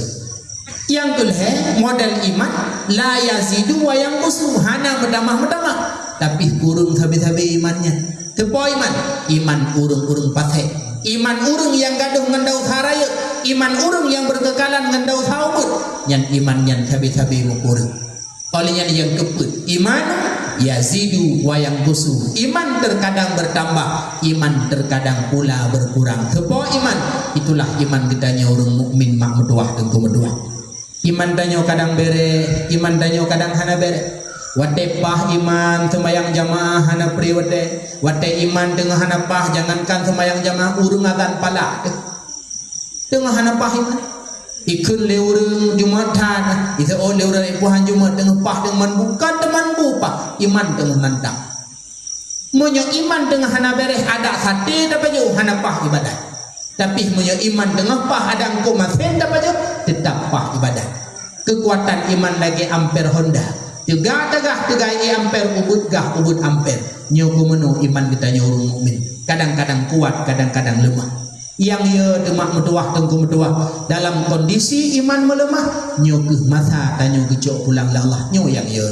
Yang kedua model iman la yazidu wa yanqusu hana bertambah tapi kurung habis-habis imannya tepo iman urung pathai iman urung yang gaduh ngendau haraya iman urung yang berkekalan ngendau saubut yang iman yang habis-habis kurung olehnya yang keput iman yazidu wa yanqusu iman terkadang bertambah iman terkadang pula berkurang tepo iman itulah iman kitanya urung mukmin mak meduah dan kumeduah iman tanyo kadang bere iman tanyo kadang hana bere wate pah iman sembayang jamaah hana priwate wate iman tengah hana pah jangankan sembayang jamaah urung adan pala tengah hana pah iman ikun leurung jumatan itu leurung puhan jumat tengah pah dengan bukan teman bupa iman tengah nantang munyo iman tengah hana beres ada hati dapat jauh hana pah ibadah tapi munyo iman tengah pah ada engkau masen dapat jauh tetap pah ibadah kekuatan iman lagi ampere Honda juga tegah ampere ubud ampere nyoku menu iman kita nyorong mukmin kadang-kadang kuat kadang-kadang lemah yang ia demak meduah tengku meduah dalam kondisi iman melemah nyoku masa tanyo gecok pulang la Allah nyo yang ia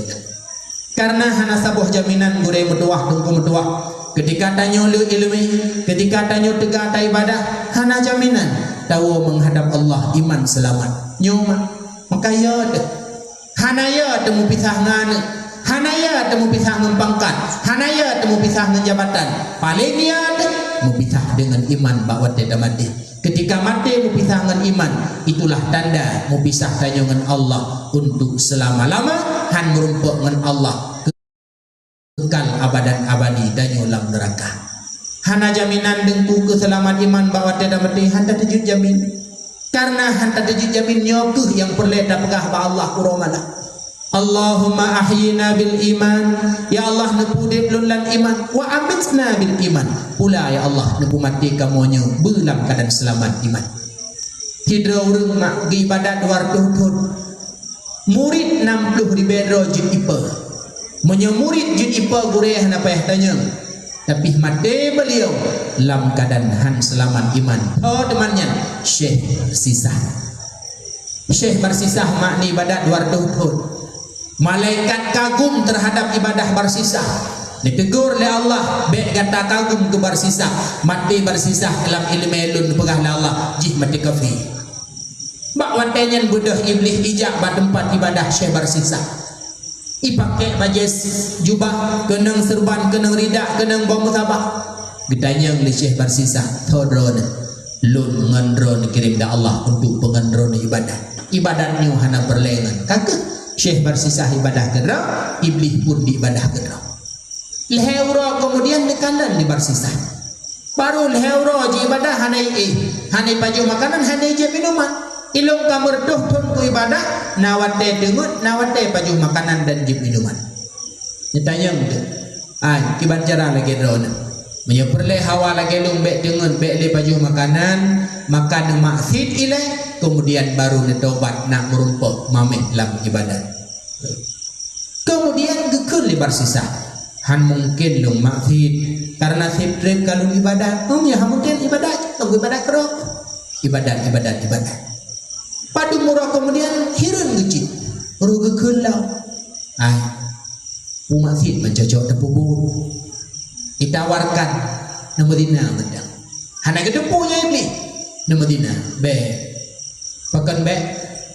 karena hana sabuh jaminan gure meduah tengku meduah ketika tanyo ilmi ketika tanyo tegak ta ibadah hana jaminan tahu menghadap Allah iman selamat nyo maka ya hanaya temu pisah ngan hanaya temu pisah ngan pangkat hanaya temu pisah ngan jabatan paling dia mu pisah dengan iman bawa tidak mati ketika mati mu pisah ngan iman itulah tanda mu pisah tanyo ngan Allah untuk selama-lama han merumpuk ngan Allah kekal abadan abadi danyo lam neraka hana jaminan dengku keselamat iman bawa tidak mati handa tejud jamin karena hanta dejit jamin nyokuh yang perleda pegah ba Allah kuromala Allahumma ahyina bil iman ya Allah nepu diblulan iman wa amitna bil iman pula ya Allah nepu mati kamonyo belam kadang selamat iman hidra urang mak ibadat warduh murid 60 di bedro jin ipa menyo murid jin ipa gureh na payah tanya tapi mati beliau dalam keadaan han selamat iman temannya Syekh bersisah makni ibadat warduh malaikat kagum terhadap ibadah bersisah ditegur oleh Allah be kata kagum ke bersisah mati bersisah dalam ilmu elun pegah Allah jih mati kafi bak wantenyen budah iblis ijak ba tempat ibadah Syekh bersisah ipakai bajes jubah kenang serban kenang ridak kenang bawa musabah gedanya oleh Syekh bersisah thodron lun ngendron kirim da Allah untuk pengendron ibadatnya hana berlengan kakek Syekh bersisah ibadah kedra iblis pun di ibadah kedra leheuro kemudian dikandang di bersisah baru leheuro di ibadah hanai baju makanan hanai je minuman ilung kamar doh ku ibadah nawate dengut nawate baju makanan dan jib minuman ditanya gitu kiban cara lagi drone menyeperle hawa lagi lung be dengut be le baju makanan makan maksud ile kemudian baru ditobat nak merumpuk mameh dalam ibadat kemudian gekul libar sisa han mungkin lung maksud karena sibtrip kalau ibadat ya mungkin ibadat tunggu ibadat kerok ibadat padu murah kemudian hirun gecit ruge kelau pu maksud mencocok tepubu ditawarkan na Madinah mendang hana kedepunya iblis na Madinah be pakan be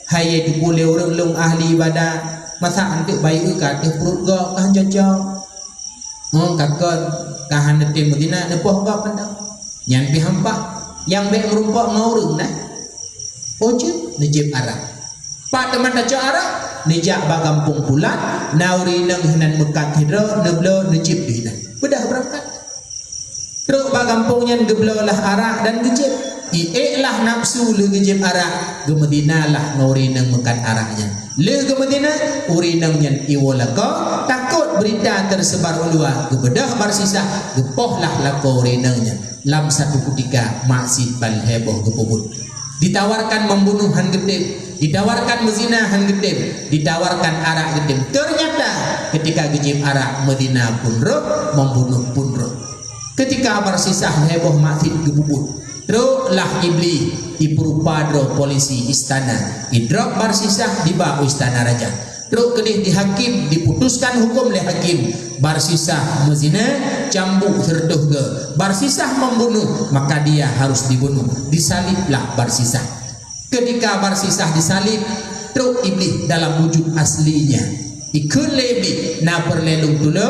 hai tu boleh orang long ahli ibadah masa antik baik ka tu perut go kan jajau kakon kahan te Madinah nepoh go pandang nyan pi hampa yang be merumpok ngaurung nah ojib nejib arah pak teman daca arah nejak ba kampung pula nauri nang hinan mekat hidro neblo nejib dinan bedah berangkat terus ba kampung nyan geblo lah arah dan gejib iiklah nafsu le gejib arah ge Madinah lah nauri nang mekat arahnya le ge Madinah uri nang nyan iwolaka takut berita tersebar ulua ge bedah barsisa gepoh lah lako uri nang nyan lam satu ketika maksud bal heboh ge pubut ditawarkan membunuhan gedeb, ditawarkan mezinahan gedeb, ditawarkan arak gedeb. Ternyata ketika gejib arak Madinah pun roh, membunuh pun roh. Ketika bersisah heboh maksud gebubut, terus lah iblis diperupa dro polisi istana, idrok bersisah di bawah istana raja. Terus kedih dihakim diputuskan hukum oleh hakim barsisah mezina cambuk serduh ge barsisah membunuh maka dia harus dibunuh disaliblah barsisah ketika barsisah disalib terus iblis dalam wujud aslinya ikun lebih na perlelung dulu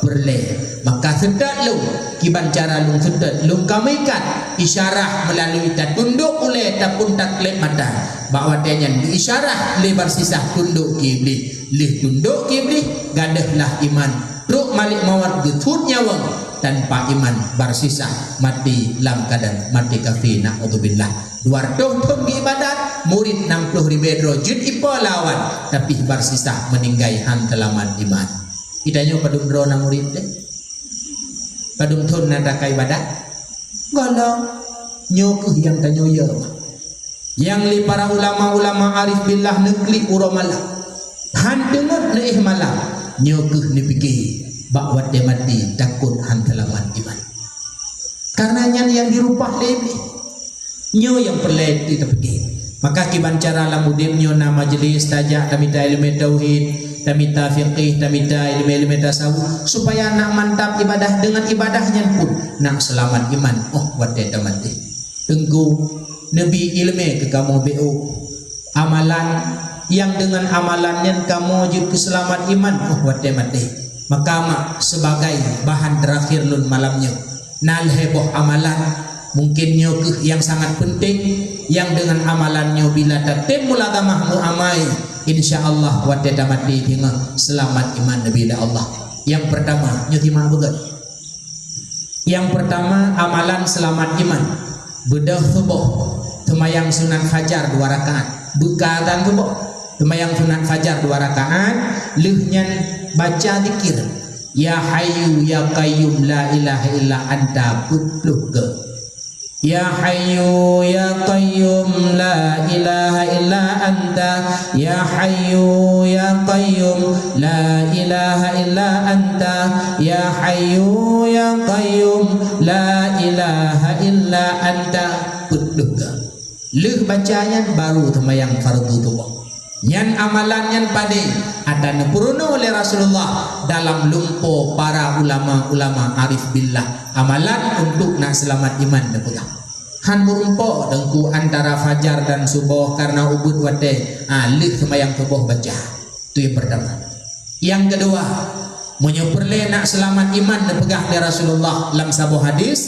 perle maka sedat lu kiban cara lung sedat lung kamikan isyarah melalui tak tunduk oleh tapun tak klep mata bahawa dia diisyarah lebar sisah tunduk iblis lih tunduk iblis gadahlah iman truk malik mawar getut nyawang tanpa iman barsisah mati lam kadang mati kafir na'udzubillah duardoh tun di ibadat murid 60 ribu jud ipo lawan tapi barsisah meninggai han telaman iman idanya padum drona murid deh padum tun nada kai ibadat golong nyokuh yang tanyoyo yang li para ulama-ulama arif billah negeri uramala han dengar ne ihmala nyokuh ni fikir bakwat dia mati takut han telaman iman karenanya yang dirupah lebih nyo yang perlet kita fikir maka kiban cara lamudin nyo na majlis tajak tamita ilmu tauhid tamita fiqih tamita ilmu tasawuf supaya nak mantap ibadah dengan ibadahnya pun nak selamat iman wat dia mati tenggu Nabi ilmu ke kamu BO amalan yang dengan amalannya kamu wajib keselamat iman wate mati maka mak sebagai bahan terakhir lun malamnya nal heboh amalan mungkin nyokeh yang sangat penting yang dengan amalannya bila tatim mulatamah muamai insyaallah wate mati dengan selamat iman Nabi Allah yang pertama nyotima begat yang pertama amalan selamat iman bedah subuh temayang sunat fajar 2 rakaat bekatan subuh temayang sunat fajar 2 rakaat leuhnyan baca zikir ya hayyu ya qayyum la ilaha illa anta putluh ke ya hayyu ya qayyum la ilaha illa anta ya hayyu ya qayyum la ilaha illa anta ya hayyu ya qayyum la ilaha illa anta putluh ke leuh bacanya baru temayang fardu tubuh nyan amalan nyan pade ada nepuruna oleh Rasulullah dalam lumpo para ulama-ulama arif billah amalan untuk nak selamat iman nepegang han merumpo dengku antara fajar dan subuh karena ubud wate leuh temayang tubuh baca itu yang pertama yang kedua menyeperle nak selamat iman nepegang oleh Rasulullah dalam sebuah hadis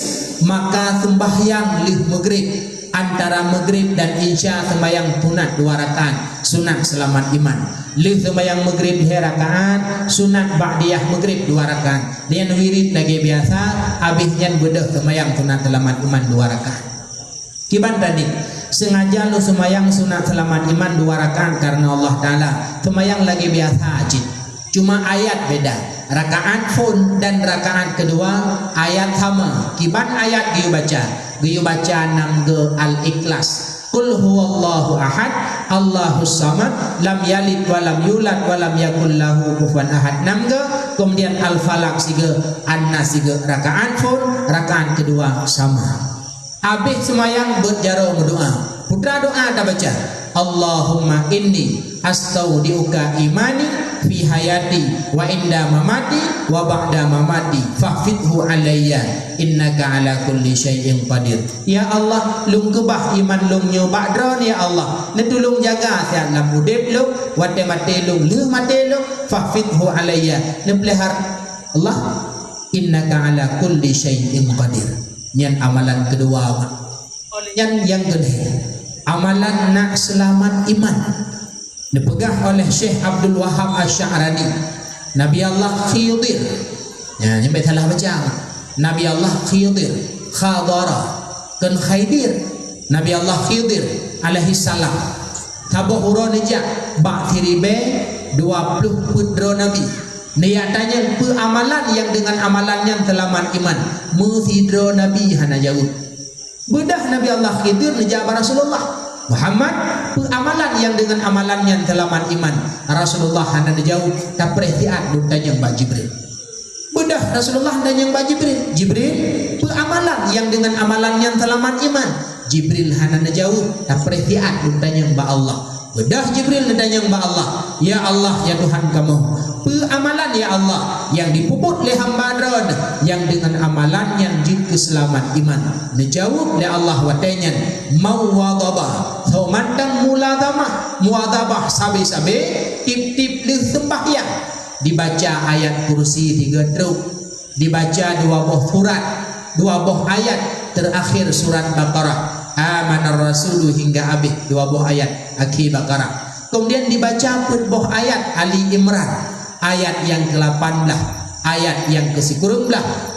maka sembahyang leuh maghrib antara maghrib dan isya sembahyang sunat 2 rakaat sunat selamat iman leuh sembahyang maghrib 2 rakaat sunat ba'diyah maghrib 2 rakaat dia wirid lagi biasa habisnya bedah sembahyang sunat selamat iman 2 rakaat kiban tadi sengaja lu sembahyang sunat selamat iman 2 rakaat karena Allah Ta'ala sembahyang lagi biasa ajit cuma ayat beda rakaat pun dan rakaat kedua ayat sama kiban ayat dia baca 6 ge al-ikhlas qul huwallahu ahad allahus samad lam yalid wa lam yulad wa lam yakul lahu kufuwan ahad 6 ge kemudian al-falaq 3 an-nas 3 rakaat pun rakaat kedua sama habis semayang berjaro berdoa putra doa ada baca Allahumma inni astaudiuka imani fi hayati wa inda mamati wa ba'da mamati fahfidhu alayya innaka ala kulli syai'in qadir. Ya Allah, lung kebah iman lung nyo ba'dron ya Allah, ne tulung jaga sian lam udip lung wate mate lung le mate lung fahfidhu alayya, ne pelihar Allah, innaka ala kulli syai'in qadir. Nyan amalan kedua, nyan yang kedua amalan nak selamat iman dipegang oleh Syekh Abdul Wahab Asy'arani. Nabi Allah Khidir, ya nyampe salah baca, Nabi Allah Khidir khadara kan khaidir, Nabi Allah Khidir alaihi salam tabuh uro nejak bak tiribe 20 putera Nabi. Dia tanya pe amalan yang dengan amalannya selamat iman musidra Nabi hana jauh. Bedah Nabi Allah Khidir nejak Rasulullah Muhammad pe amalan yang dengan amalannya selamat iman Rasulullah hana jauh tak perhatian dun tanya Mbak Jibril. Bedah Rasulullah tanya Mbak Jibril, Jibril pe amalan yang dengan amalannya selamat iman Jibril hana jauh tak perhatian dun tanya Mbak Allah. Bedah Jibril tanya Mbak Allah, ya Allah ya Tuhan kamu, pe amalan ya Allah yang dipuput oleh hamba Ron yang dengan amalan yang jika selamat iman. Dijawab oleh Allah watanya mawadabah, so mandang muladamah, muadabah sabi-sabi tip-tip li sembahyang. Dibaca ayat kursi 3 truk, dibaca 2 buah surat, 2 buah ayat terakhir surat Baqarah. Amanar Rasulu hingga habis 2 buah ayat akhir Baqarah. Kemudian dibaca pun buah ayat Ali Imran ayat yang ke-18, ayat yang ke-10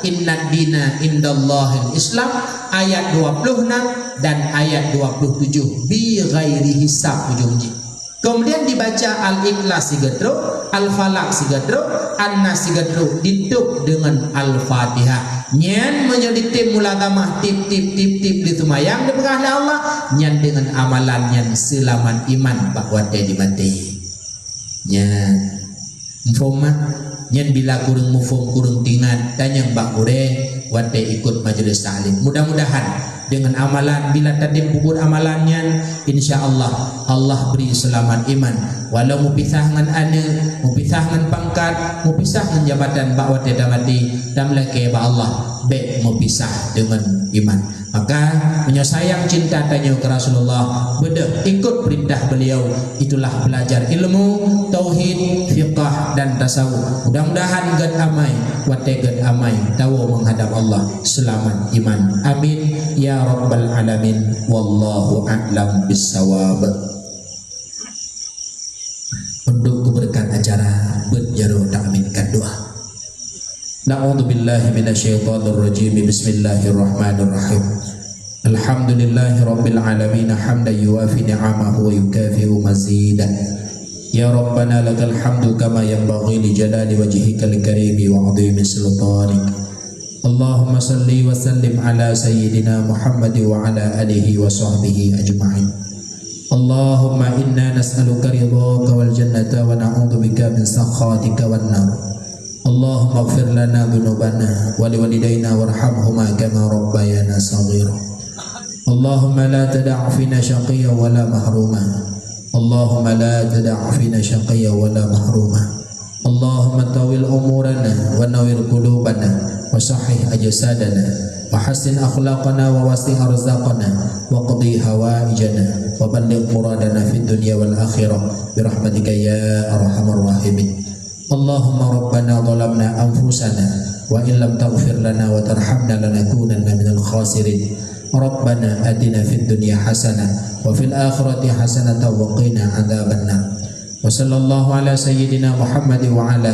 inna dina indallahil Islam ayat 26 dan ayat 27 bi ghairi hisab ujung-ujung. Kemudian dibaca Al-Ikhlas 3 truk, Al-Falaq 3 truk, An-Nas 3 truk, ditutup dengan Al-Fatihah. Nyan menjadi tim muladamah tip di tumayang dipegang oleh Allah. Nyan dengan amalan nyan selamat iman bahwa dia dimati. Nyan mufomah nyan bila kurang mufom kurang tingan tanya mbak ure wate ikut majelis ta'lim. Mudah-mudahan dengan amalan bila tadi bubur amalannya insyaallah Allah beri selamat iman walau mupisah ngan ane mupisah ngan pangkat mupisah ngan jabatan bak wate damati damlake ba Allah be mupisah dengan iman. Maka menyayang cinta tanya ke Rasulullah beda ikut perintah beliau, itulah belajar ilmu tauhid fiqh dan tasawuf. Mudah-mudahan gad amai wate gad amai tahu menghadap Allah selamat iman. Amin ya rabbal alamin. Wallahu a'lam bissawab. Untuk keberkahan acara berjaru ta'minkan doa. Na'udzubillahi minasyaitonir rajim. Bismillahirrahmanirrahim. Alhamdulillahi rabbil alamin hamdan yuwafi ni'amahu wa yukafi'u mazidah. Ya Rabbana lakal hamdu kama yanbaghi li jalali wajhikal karim wa 'azimi sultanik. Allahumma salli wa sallim ala sayyidina Muhammad wa ala alihi wa sahbihi ajma'in. Allahumma inna nas'aluka ridhaka wal jannata wa na'udzu bika min sakhatika wan nar. Allahumma ighfir lana dhunubana wa liwalidayna warhamhuma kama rabbayana saghira. Allahumma la tada' fina shaqiyyan wa la mahruma. Allahumma la tada' fina shaqiyyan wa la mahruma. Allahumma tawil umurana wa nawir qulubana wa sahih ajsadana wa hassin akhlaqana wa wasi' arzaqana wa qdi hawaijana wa balligh muradana fid dunya wal akhirah bi rahmatika ya arhamar rahimin. Allahumma rabbana zalamna anfusana wa in lam taghfir lana wa tarhamna lanakunanna minal khasirin. Rabbana atina fid dunya hasanah wa fil akhirati hasanah wa qina adzabannar. Wa sallallahu ala sayyidina Muhammad wa ala